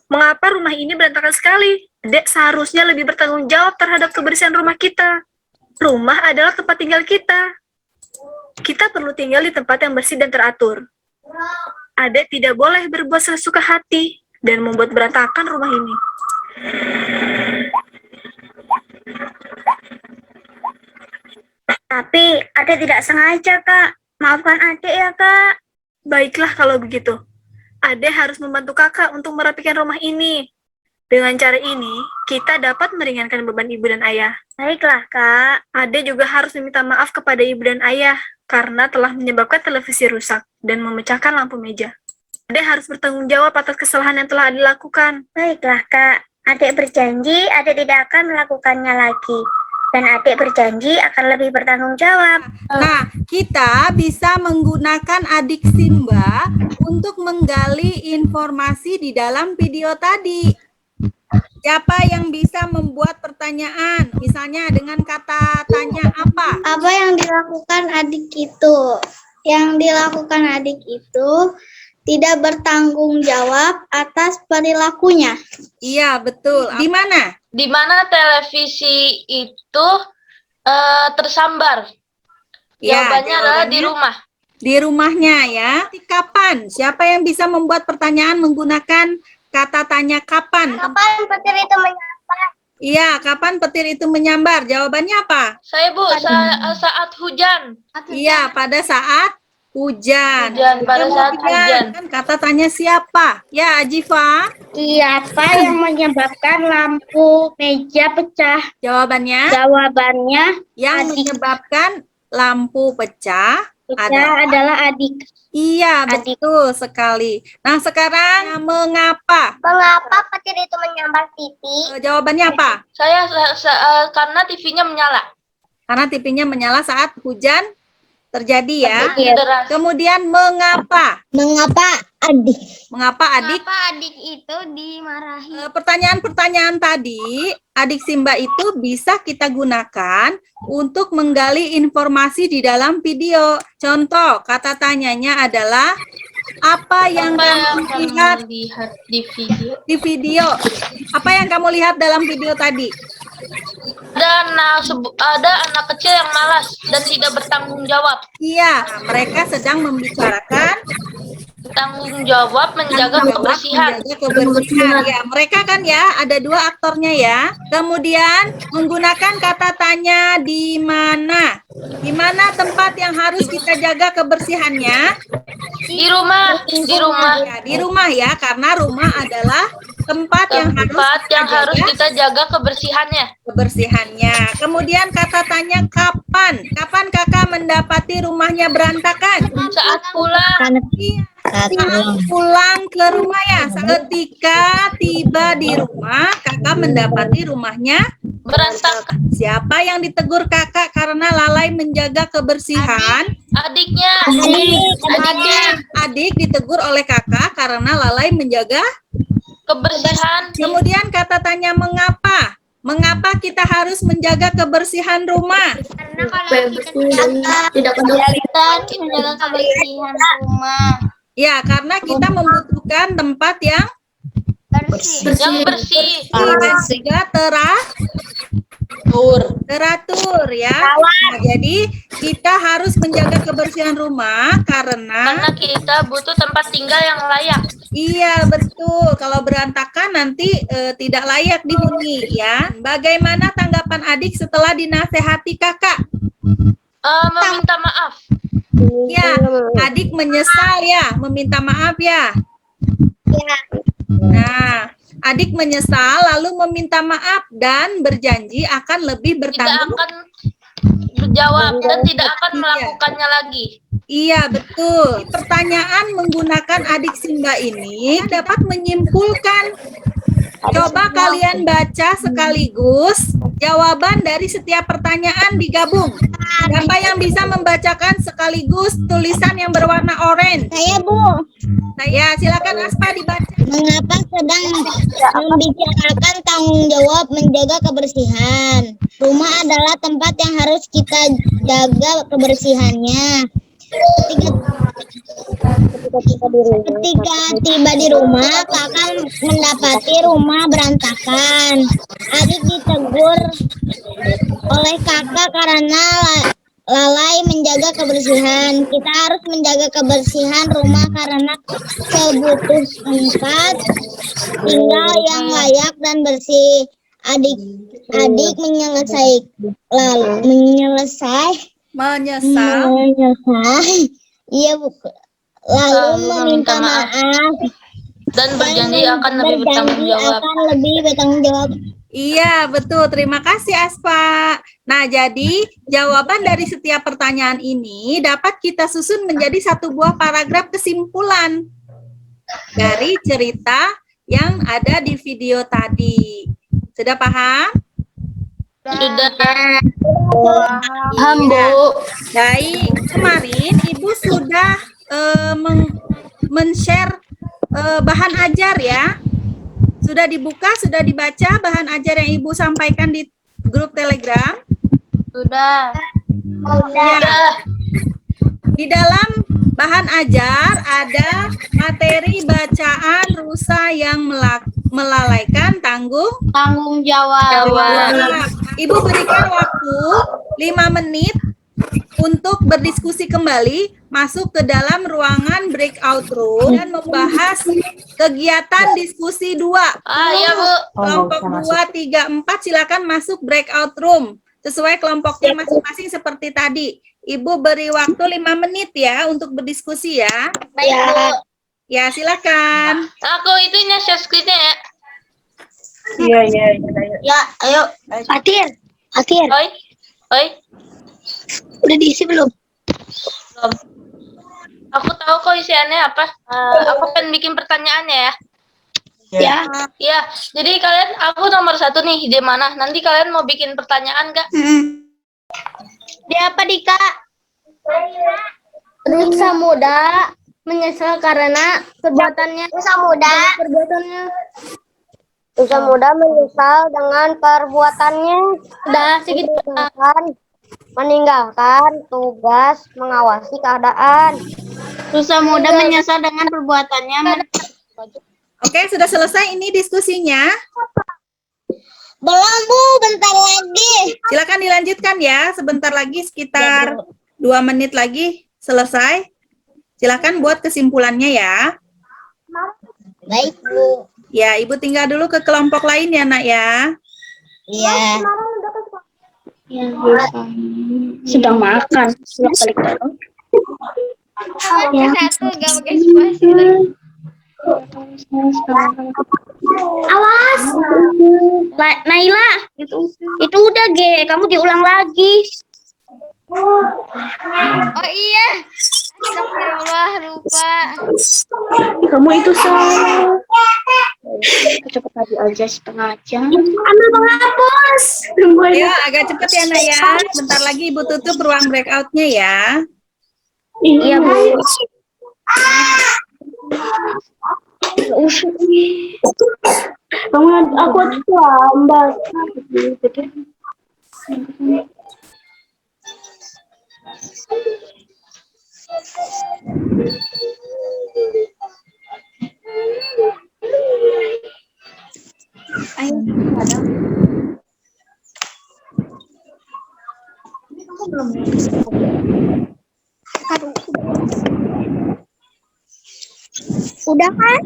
S6: Mengapa rumah ini berantakan sekali? Dek seharusnya lebih bertanggung jawab terhadap kebersihan rumah kita. Rumah adalah tempat tinggal kita. Kita perlu tinggal di tempat yang bersih dan teratur. Adek tidak boleh berbuat sesuka hati dan membuat berantakan rumah ini.
S7: Tapi Adek tidak sengaja, Kak. Maafkan Adek ya, Kak.
S6: Baiklah kalau begitu. Adek harus membantu kakak untuk merapikan rumah ini. Dengan cara ini, kita dapat meringankan beban ibu dan ayah.
S7: Baiklah, Kak.
S6: Adek juga harus meminta maaf kepada ibu dan ayah karena telah menyebabkan televisi rusak dan memecahkan lampu meja. Adek harus bertanggung jawab atas kesalahan yang telah dilakukan.
S7: Baiklah, Kak. Adek berjanji Adek tidak akan melakukannya lagi. Dan Adek berjanji akan lebih bertanggung jawab.
S1: Nah, kita bisa menggunakan adik Simba untuk menggali informasi di dalam video tadi. Siapa yang bisa membuat pertanyaan? Misalnya dengan kata tanya apa?
S2: Apa yang dilakukan adik itu? Yang dilakukan adik itu tidak bertanggung jawab atas perilakunya.
S1: Iya, betul. Di mana?
S3: Di mana televisi itu tersambar?
S1: Ya,
S3: Jawabannya adalah di
S1: jawabannya
S3: rumah.
S1: di rumahnya ya. Kapan? Siapa yang bisa membuat pertanyaan menggunakan kata tanya kapan?
S7: Kapan petir itu menyambar?
S1: Iya, kapan petir itu menyambar? Jawabannya apa?
S3: Saya Bu, saat hujan.
S1: Iya, pada saat hujan.
S3: Pada
S1: Kemudian,
S3: saat hujan.
S1: kan kata tanya siapa? Ya, Ajifa.
S5: Siapa yang menyebabkan lampu meja pecah?
S1: Jawabannya
S5: Jawabannya
S1: yang menyebabkan lampu pecah
S5: adalah adik.
S1: Iya, betul sekali. Nah, sekarang mengapa?
S7: Mengapa petir itu menyambar TV?
S1: Jawabannya apa?
S3: Karena TV-nya menyala.
S1: Karena TV-nya menyala saat hujan terjadi ya.
S3: Deras.
S1: Kemudian mengapa?
S2: Mengapa adik?
S1: Mengapa adik?
S4: Kenapa adik itu dimarahi?
S1: Pertanyaan-pertanyaan tadi, adik Simba itu bisa kita gunakan untuk menggali informasi di dalam video. Contoh, kata tanyanya adalah apa yang kamu lihat
S3: di video?
S1: di video? Apa yang kamu lihat dalam video tadi?
S3: Ada anak kecil yang malas dan tidak bertanggung jawab.
S1: Iya, mereka sedang membicarakan
S3: Tanggung jawab menjaga
S1: Tanggung jawab
S3: kebersihan.
S1: menjaga kebersihan. Ya, mereka kan ya ada 2 aktornya ya. Kemudian menggunakan kata tanya di mana. Di mana tempat yang harus kita jaga kebersihannya?
S3: Di rumah, di rumah.
S1: Ya, di rumah ya, karena rumah adalah tempat yang harus
S3: kita jaga kebersihannya.
S1: kebersihannya. Kemudian kata tanya kapan? Kapan kakak mendapati rumahnya berantakan?
S3: Saat pulang.
S1: Iya, saat pulang ke rumah ya. Ketika tiba di rumah, kakak mendapati rumahnya
S3: Berantakan.
S1: Siapa yang ditegur kakak karena lalai menjaga kebersihan?
S3: Adiknya.
S1: Adik ditegur oleh kakak karena lalai menjaga
S3: Kebersihan.
S1: Kemudian kata tanya mengapa? Mengapa kita harus menjaga kebersihan rumah?
S4: Karena kalau kita tidak menjaga kebersihan rumah.
S1: Ya, karena kita membutuhkan tempat yang
S3: Yang bersih.
S1: dan juga teratur ya. Nah, jadi kita harus menjaga kebersihan rumah karena
S3: Karena kita butuh tempat tinggal yang layak.
S1: iya betul. Kalau berantakan nanti tidak layak dihuni ya. Bagaimana tanggapan adik setelah dinasehati kakak?
S3: Meminta maaf.
S1: Ya, adik menyesal ya, meminta maaf ya. Nah, adik menyesal lalu meminta maaf dan berjanji akan lebih
S3: Tidak
S1: bertanggung.
S3: akan berjawab dan tidak akan melakukannya lagi.
S1: Iya, betul. Pertanyaan menggunakan adik Simba ini dapat menyimpulkan. Coba kalian baca sekaligus jawaban dari setiap pertanyaan digabung. Siapa yang bisa membacakan sekaligus tulisan yang berwarna oranye?
S2: Saya, Bu.
S1: Saya silakan Aspa dibaca.
S2: Mengapa sedang membicarakan tanggung jawab menjaga kebersihan? Rumah adalah tempat yang harus kita jaga kebersihannya. Ketika tiba di rumah, kakak mendapati rumah berantakan. Adik ditegur oleh kakak karena lalai menjaga kebersihan. Kita harus menjaga kebersihan rumah karena kebutuhan tempat tinggal yang layak dan bersih. Adik menyelesai. Iya, Bu. Lalu meminta maaf
S3: Dan berjanji akan lebih bertanggung jawab.
S1: Iya, betul. Terima kasih, Aspa. Nah, jadi jawaban dari setiap pertanyaan ini dapat kita susun menjadi satu buah paragraf kesimpulan dari cerita yang ada di video tadi. Sudah paham?
S3: Sudah.
S1: Paham, Bu. Baik, kemarin Ibu sudah men-share bahan ajar ya. Sudah dibuka, sudah dibaca bahan ajar yang Ibu sampaikan di grup Telegram?
S4: Sudah.
S1: Ya. Di dalam bahan ajar ada materi bacaan rusa yang melalaikan tanggung
S4: jawab.
S1: Ibu berikan waktu 5 menit untuk berdiskusi kembali, masuk ke dalam ruangan breakout room dan membahas kegiatan diskusi 2.
S3: Iya, Bu.
S1: Kelompok 2, 3, 4 silakan masuk breakout room sesuai kelompoknya masing-masing seperti tadi. Ibu beri waktu 5 menit ya untuk berdiskusi ya.
S4: Baik, Bu.
S1: Ya, silakan.
S3: Aku itunya share screen-nya ya.
S4: Ya, ayo. Atir.
S3: Oi. Oi.
S4: Udah diisi belum?
S3: Belum. Aku tahu kok isiannya apa. Aku kan bikin pertanyaannya ya.
S4: Ya.
S3: Iya, jadi kalian, aku nomor 1 nih, di mana? Nanti kalian mau bikin pertanyaan nggak?
S4: Di apa, Dika? Rusa muda menyesal karena perbuatannya. Rusa muda menyesal dengan perbuatannya. Sudah segitu. Meninggalkan tugas mengawasi keadaan. Rusa muda menyesal dengan perbuatannya.
S1: Oke, sudah selesai ini diskusinya.
S2: Belum, Bu, bentar lagi.
S1: Silakan dilanjutkan ya, sebentar lagi sekitar 2 menit lagi selesai. Silakan buat kesimpulannya ya.
S2: Baik, Bu.
S1: Ya, Ibu tinggal dulu ke kelompok lain ya, Nak ya.
S2: Iya.
S5: sedang makan. Sudah balik dulu.
S4: Satu gak pakai spasi lagi.
S5: Awas. Naila, itu udah Ge, kamu diulang lagi.
S4: Oh iya. Astagfirullah, lupa.
S5: Kamu itu salah. Cepet lagi aja setengah jam. Ambil penghapus.
S1: Ayo, agak cepat ya, Nak ya. Bentar lagi Ibu tutup ruang breakout-nya ya.
S5: Iya, Bu. Kamu aku lambat.
S2: Udah kan?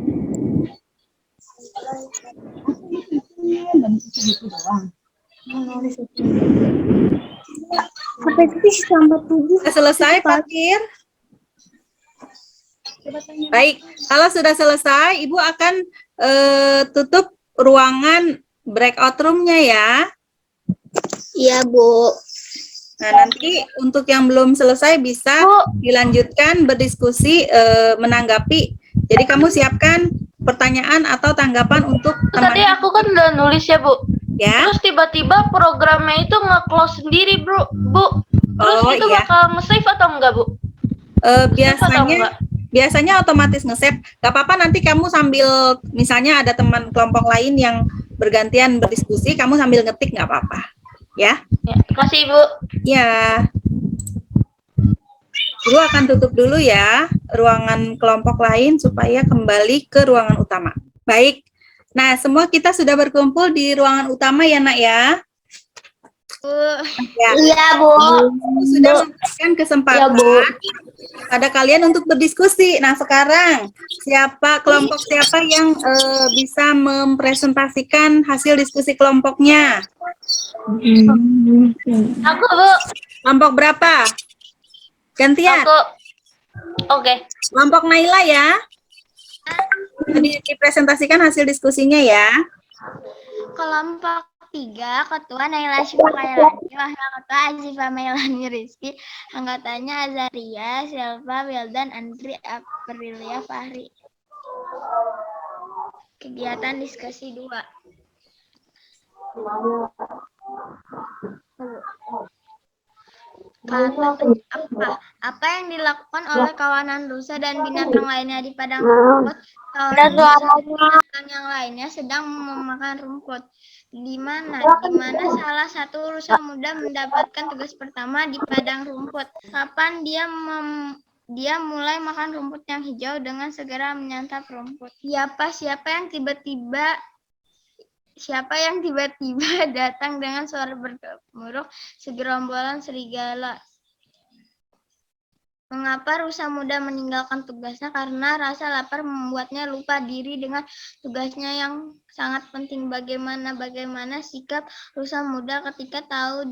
S2: Sampai itu sampai 7.
S1: Sudah selesai, Fatir? Baik, kalau sudah selesai, Ibu akan tutup ruangan breakout room-nya ya.
S2: Iya, Bu.
S1: Nah, nanti untuk yang belum selesai bisa dilanjutkan berdiskusi, menanggapi. Jadi kamu siapkan pertanyaan atau tanggapan untuk
S3: Tadi
S1: teman.
S3: aku kan udah nulis ya, Bu.
S1: Ya.
S3: Terus tiba-tiba programnya itu nge-close sendiri, Bu. Terus
S1: Oh,
S3: itu
S1: iya.
S3: bakal nge-save atau enggak, Bu?
S1: Biasanya otomatis nge-save. Gak apa-apa, nanti kamu sambil, misalnya ada teman kelompok lain yang bergantian berdiskusi, kamu sambil ngetik nggak apa-apa. Ya.
S3: Ya, kasih, Bu.
S1: Ya. Ibu akan tutup dulu ya ruangan kelompok lain supaya kembali ke ruangan utama. Baik. Nah, semua kita sudah berkumpul di ruangan utama ya, Nak ya. Ya.
S2: Iya, Bu.
S1: Sudah memberikan kesempatan pada kalian untuk berdiskusi. Nah, sekarang kelompok siapa yang bisa mempresentasikan hasil diskusi kelompoknya?
S3: Aku, Bu.
S1: Kelompok berapa? Gantian.
S3: Aku. Oke.
S1: Kelompok Naila ya. Dipresentasikan hasil diskusinya ya.
S4: Kelompok 3, Ketua Naila Syifa Kailani, Wakil Ketua Azifah Mailani Rizky, anggotanya Azaria, Silva, Wildan, Andri, Aprilia, Fahri. Kegiatan diskusi 2. Apa yang dilakukan oleh kawanan rusa dan binatang lainnya di padang rumput? Kawanan binatang yang lainnya sedang memakan rumput. Di mana salah satu rusa muda mendapatkan tugas pertama di padang rumput. Kapan dia mulai makan rumput yang hijau dengan segera menyantap rumput. Siapa yang tiba-tiba datang dengan suara bergemuruh segerombolan serigala. Mengapa rusa muda meninggalkan tugasnya? Karena rasa lapar membuatnya lupa diri dengan tugasnya yang sangat penting. Bagaimana sikap rusa muda ketika tahu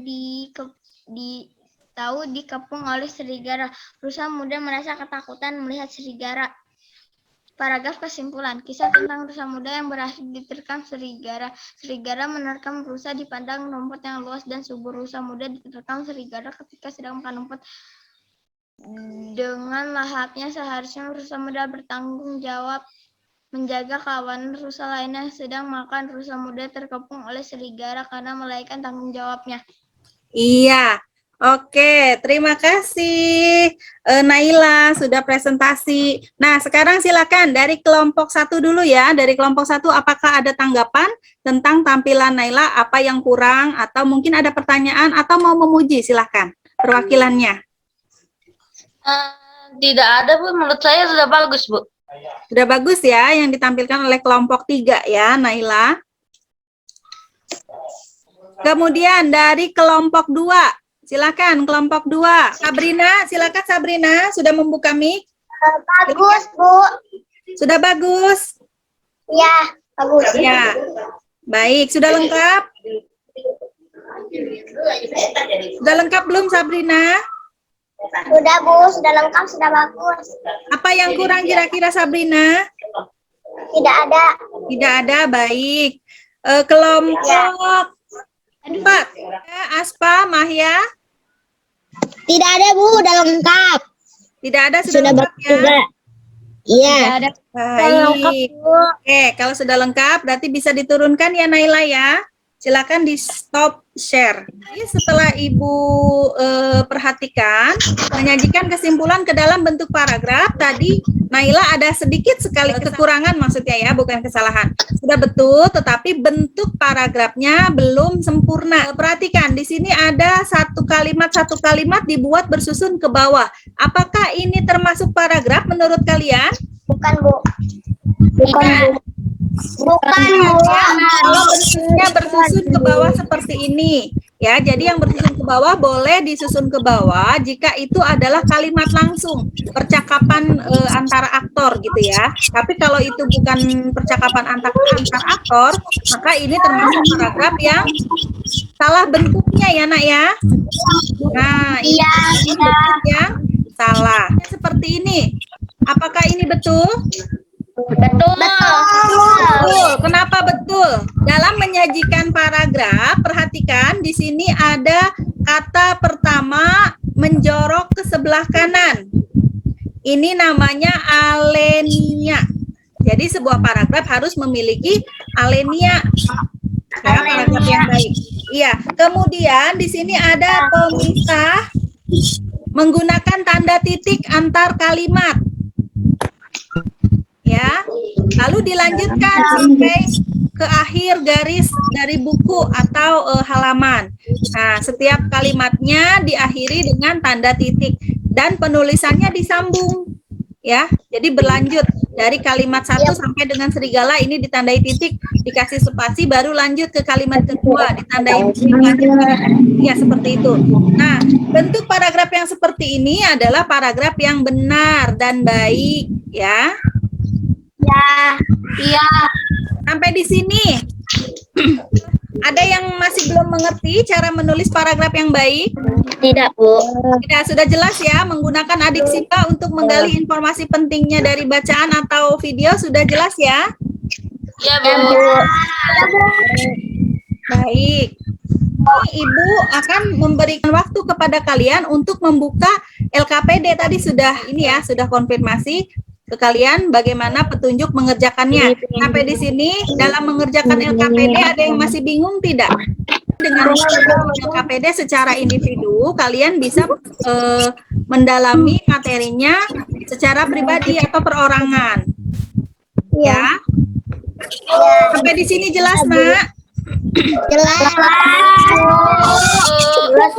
S4: dikepung oleh serigala? Rusa muda merasa ketakutan melihat serigala. Paragraf kesimpulan. Kisah tentang rusa muda yang berhasil diterkam serigala. Serigala menerkam rusa di padang rumput yang luas dan subur. Rusa muda diterkam serigala ketika sedang makan rumput. Dengan lahapnya seharusnya rusa muda bertanggung jawab menjaga kawanan rusa lainnya yang sedang makan. Rusa muda terkepung oleh serigala karena melalaikan tanggung jawabnya.
S1: Iya. Oke, terima kasih Naila sudah presentasi. Nah, sekarang silakan dari kelompok 1 dulu ya. Dari kelompok 1, apakah ada tanggapan tentang tampilan Naila? Apa yang kurang atau mungkin ada pertanyaan atau mau memuji? Silakan perwakilannya.
S3: Tidak ada, Bu. Menurut saya sudah bagus, Bu.
S1: Sudah bagus ya yang ditampilkan oleh kelompok 3 ya, Naila. Kemudian dari kelompok 2. Silakan kelompok 2. Sabrina, silakan Sabrina, sudah membuka mic.
S2: Bagus, Bu.
S1: Sudah bagus?
S2: Ya, bagus.
S1: Ya. Baik, sudah lengkap? Sudah lengkap belum, Sabrina?
S2: Sudah, Bu. Sudah lengkap, sudah bagus.
S1: Apa yang kurang kira-kira, Sabrina?
S2: Tidak ada.
S1: Tidak ada, baik. Kelompok 4. Aspa, Mahya?
S2: Tidak ada, Bu. Sudah lengkap.
S1: Tidak ada, sudah lengkap
S2: bagus
S1: ya?
S2: juga. Iya.
S1: Baik. Oke, kalau sudah lengkap berarti bisa diturunkan ya Naila ya. Silakan di stop share. Jadi setelah Ibu perhatikan, menyajikan kesimpulan ke dalam bentuk paragraf, tadi Naila ada sedikit sekali kekurangan maksudnya ya, bukan kesalahan. Sudah betul, tetapi bentuk paragrafnya belum sempurna. Perhatikan, di sini ada satu kalimat dibuat bersusun ke bawah. Apakah ini termasuk paragraf menurut kalian?
S2: Bukan, Bu. Bukan, Bu. Bukan, Bu.
S1: Kalau bentuknya bersusun ke bawah seperti ini, ya. Jadi yang bersusun ke bawah boleh disusun ke bawah jika itu adalah kalimat langsung, percakapan antara aktor gitu ya. Tapi kalau itu bukan percakapan antar aktor, maka ini termasuk paragraf yang salah bentuknya ya, Nak ya. Nah, ini bentuk yang salah. Seperti ini. Apakah ini betul?
S3: Betul.
S1: Betul. Kenapa betul? Dalam menyajikan paragraf, perhatikan di sini ada kata pertama menjorok ke sebelah kanan. Ini namanya alenia. Jadi sebuah paragraf harus memiliki alenia. Ya, paragraf yang baik. Iya. Kemudian di sini ada pemisah menggunakan tanda titik antar kalimat. Ya, lalu dilanjutkan sampai ke akhir garis dari buku atau halaman. Nah, setiap kalimatnya diakhiri dengan tanda titik dan penulisannya disambung. Ya, jadi berlanjut dari kalimat 1 sampai dengan serigala ini ditandai titik, dikasih spasi, baru lanjut ke kalimat kedua, ditandai titik. Ya, seperti itu. Nah, bentuk paragraf yang seperti ini adalah paragraf yang benar dan baik, ya.
S2: Iya.
S1: Sampai di sini. Ada yang masih belum mengerti cara menulis paragraf yang baik?
S2: Tidak, Bu.
S1: Tidak, sudah jelas ya, menggunakan adik SIPA untuk menggali informasi pentingnya dari bacaan atau video, sudah jelas ya?
S3: Ya, Bu.
S1: Baik. Ibu akan memberikan waktu kepada kalian untuk membuka LKPD, tadi sudah ini ya, sudah konfirmasi ke kalian bagaimana petunjuk mengerjakannya. Sampai di sini dalam mengerjakan LKPD ada yang masih bingung tidak? Dengan LKPD secara individu kalian bisa mendalami materinya secara pribadi atau perorangan. Ya. Sampai di sini jelas, Nak?
S2: Jelas,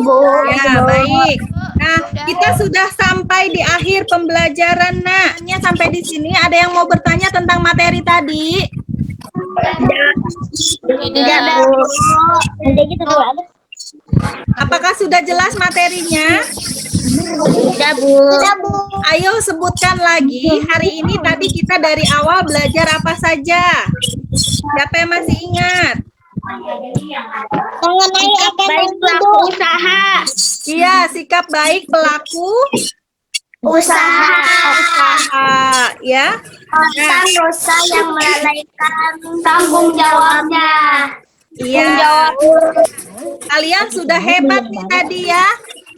S2: Bu.
S1: Ya, baik. Nah, kita sudah sampai di akhir pembelajaran, Nak. Sampai di sini ada yang mau bertanya tentang materi tadi?
S3: Tidak.
S1: Apakah sudah jelas materinya?
S2: Sudah, Bu.
S1: Ayo sebutkan lagi, hari ini tadi kita dari awal belajar apa saja? Siapa yang masih ingat?
S2: Mengenai baik pelaku usaha.
S1: Iya, sikap baik pelaku
S2: Usaha.
S1: ya.
S2: Tentang dosa yang melalaikan tanggung jawabnya.
S1: Iya. Kalian sudah hebat nih tadi ya.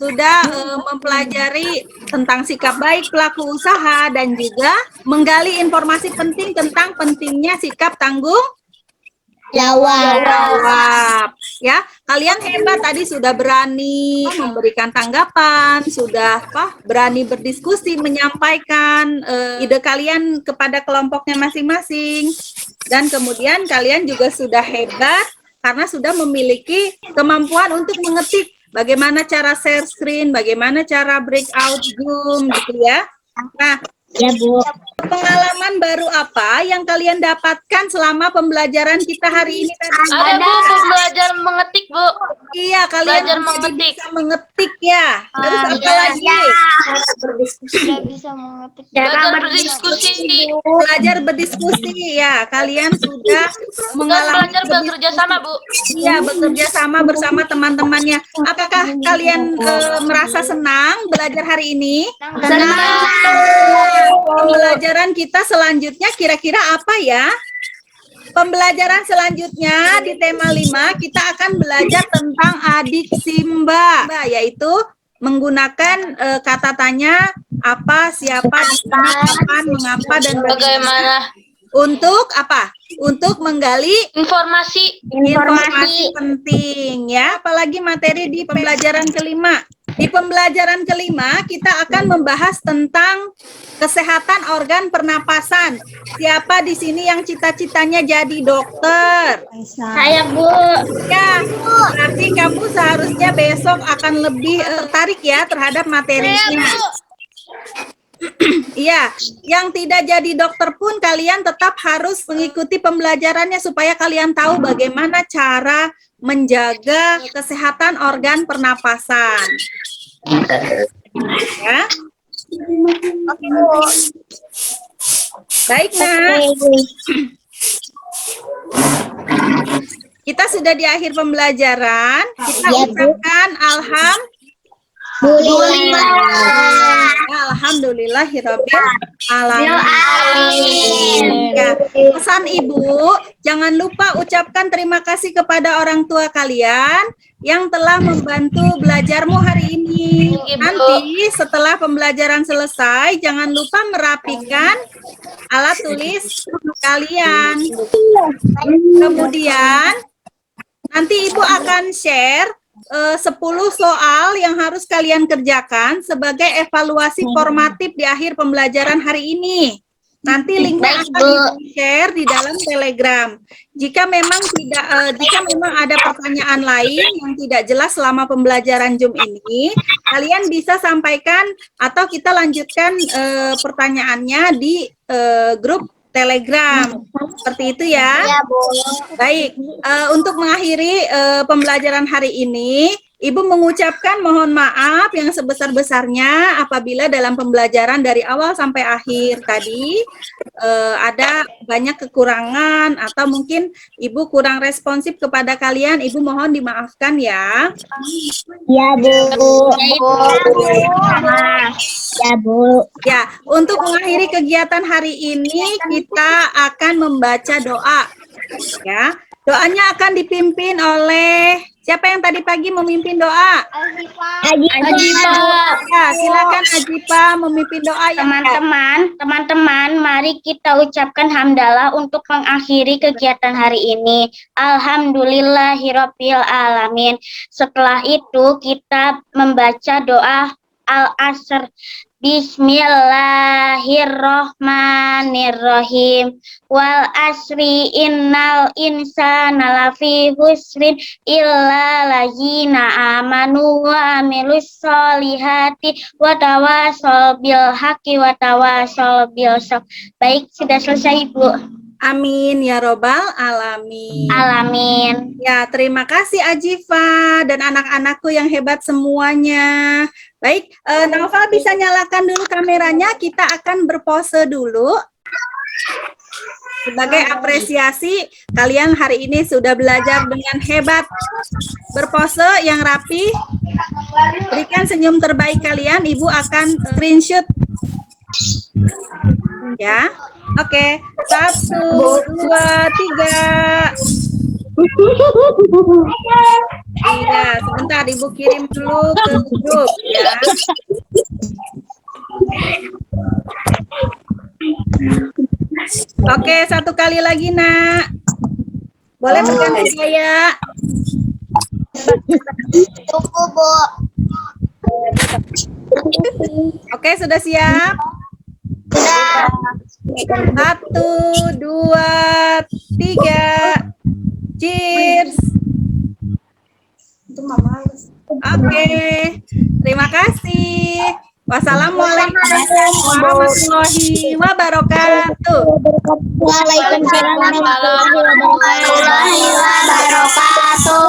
S1: Sudah mempelajari tentang sikap baik pelaku usaha dan juga menggali informasi penting tentang pentingnya sikap tanggung jawab. Ya, kalian hebat tadi, sudah berani memberikan tanggapan, sudah berani berdiskusi, menyampaikan ide kalian kepada kelompoknya masing-masing. Dan kemudian kalian juga sudah hebat karena sudah memiliki kemampuan untuk mengetik bagaimana cara share screen, bagaimana cara breakout Zoom gitu ya. Nah,
S2: Ya, Bu.
S1: Pengalaman baru apa yang kalian dapatkan selama pembelajaran kita hari ini tadi?
S3: Ada Bu, belajar mengetik Bu.
S1: Iya, kalian
S3: Belajar
S1: jadi
S3: mengetik.
S1: bisa mengetik ya. Terus apa lagi?
S4: Tidak bisa mengetik.
S3: Belajar berdiskusi.
S1: Belajar berdiskusi ya. Kalian sudah
S3: Dan
S1: mengalami
S3: belajar bekerja sama Bu.
S1: Iya, bekerja sama bersama teman-temannya. Apakah kalian merasa senang belajar hari ini? Pembelajaran kita selanjutnya kira-kira apa ya? Pembelajaran selanjutnya di tema 5 kita akan belajar tentang adik Simba, yaitu menggunakan kata tanya apa, siapa, di sini, kapan, mengapa, dan
S3: Bagaimana
S1: untuk apa? Untuk menggali
S3: informasi.
S1: informasi penting ya. Apalagi materi di pembelajaran kelima. Di pembelajaran kelima kita akan membahas tentang kesehatan organ pernapasan. Siapa di sini yang cita-citanya jadi dokter?
S2: Saya, Bu.
S1: Ya, berarti kamu seharusnya besok akan lebih tertarik ya terhadap materinya. Iya, yang tidak jadi dokter pun kalian tetap harus mengikuti pembelajarannya supaya kalian tahu bagaimana cara menjaga kesehatan organ pernapasan. Ya. Baik, Nak. Kita sudah di akhir pembelajaran. Kita ucapkan alhamdulillahirabbil alamin. Ya, pesan Ibu, jangan lupa ucapkan terima kasih kepada orang tua kalian yang telah membantu belajarmu hari ini. Nanti setelah pembelajaran selesai, jangan lupa merapikan alat tulis kalian. Kemudian nanti Ibu akan share 10 soal yang harus kalian kerjakan sebagai evaluasi formatif di akhir pembelajaran hari ini. Nanti linknya akan di-share di dalam Telegram. Jika memang ada pertanyaan lain yang tidak jelas selama pembelajaran Zoom ini, kalian bisa sampaikan atau kita lanjutkan pertanyaannya di grup Telegram. Seperti itu ya. Baik, untuk mengakhiri pembelajaran hari ini, Ibu mengucapkan mohon maaf yang sebesar-besarnya apabila dalam pembelajaran dari awal sampai akhir tadi ada banyak kekurangan atau mungkin Ibu kurang responsif kepada kalian. Ibu mohon dimaafkan ya.
S2: Ya, Bu. Ya, Bu.
S1: Ya, untuk mengakhiri kegiatan hari ini kita akan membaca doa. Ya, doanya akan dipimpin oleh siapa yang tadi pagi memimpin doa?
S2: Ajipa.
S1: Ya, silakan Ajipa memimpin doa ya.
S5: Teman-teman, mari kita ucapkan hamdalah untuk mengakhiri kegiatan hari ini. Alhamdulillahirabbil alamin. Setelah itu kita membaca doa Al-Asr. Bismillahirrohmanirrohim. Wal asri innal insana lafi husrin illa lazina amanu wa amilus solihati wa tawasol bil haqi wa tawasol bil sabr. Baik, sudah selesai, Bu.
S1: Amin ya robbal alamin.
S5: Alamin.
S1: Ya, terima kasih Ajifa dan anak-anakku yang hebat semuanya. Baik, Naufal bisa nyalakan dulu kameranya. Kita akan berpose dulu. Sebagai apresiasi, kalian hari ini sudah belajar dengan hebat. Berpose yang rapi. Berikan senyum terbaik kalian. Ibu akan screenshot. Ya, oke. 1, 2, 3. Iya, sebentar Ibu kirim dulu ke grup ya. Oke, satu kali lagi, Nak. Boleh berganti gaya.
S2: Tunggu, Bu.
S1: Oke, sudah siap?
S2: Sudah.
S1: 1, 2, 3. Cheers. Oke, terima kasih. Wassalamualaikum warahmatullahi wabarakatuh.
S2: Waalaikumsalam warahmatullahi wabarakatuh.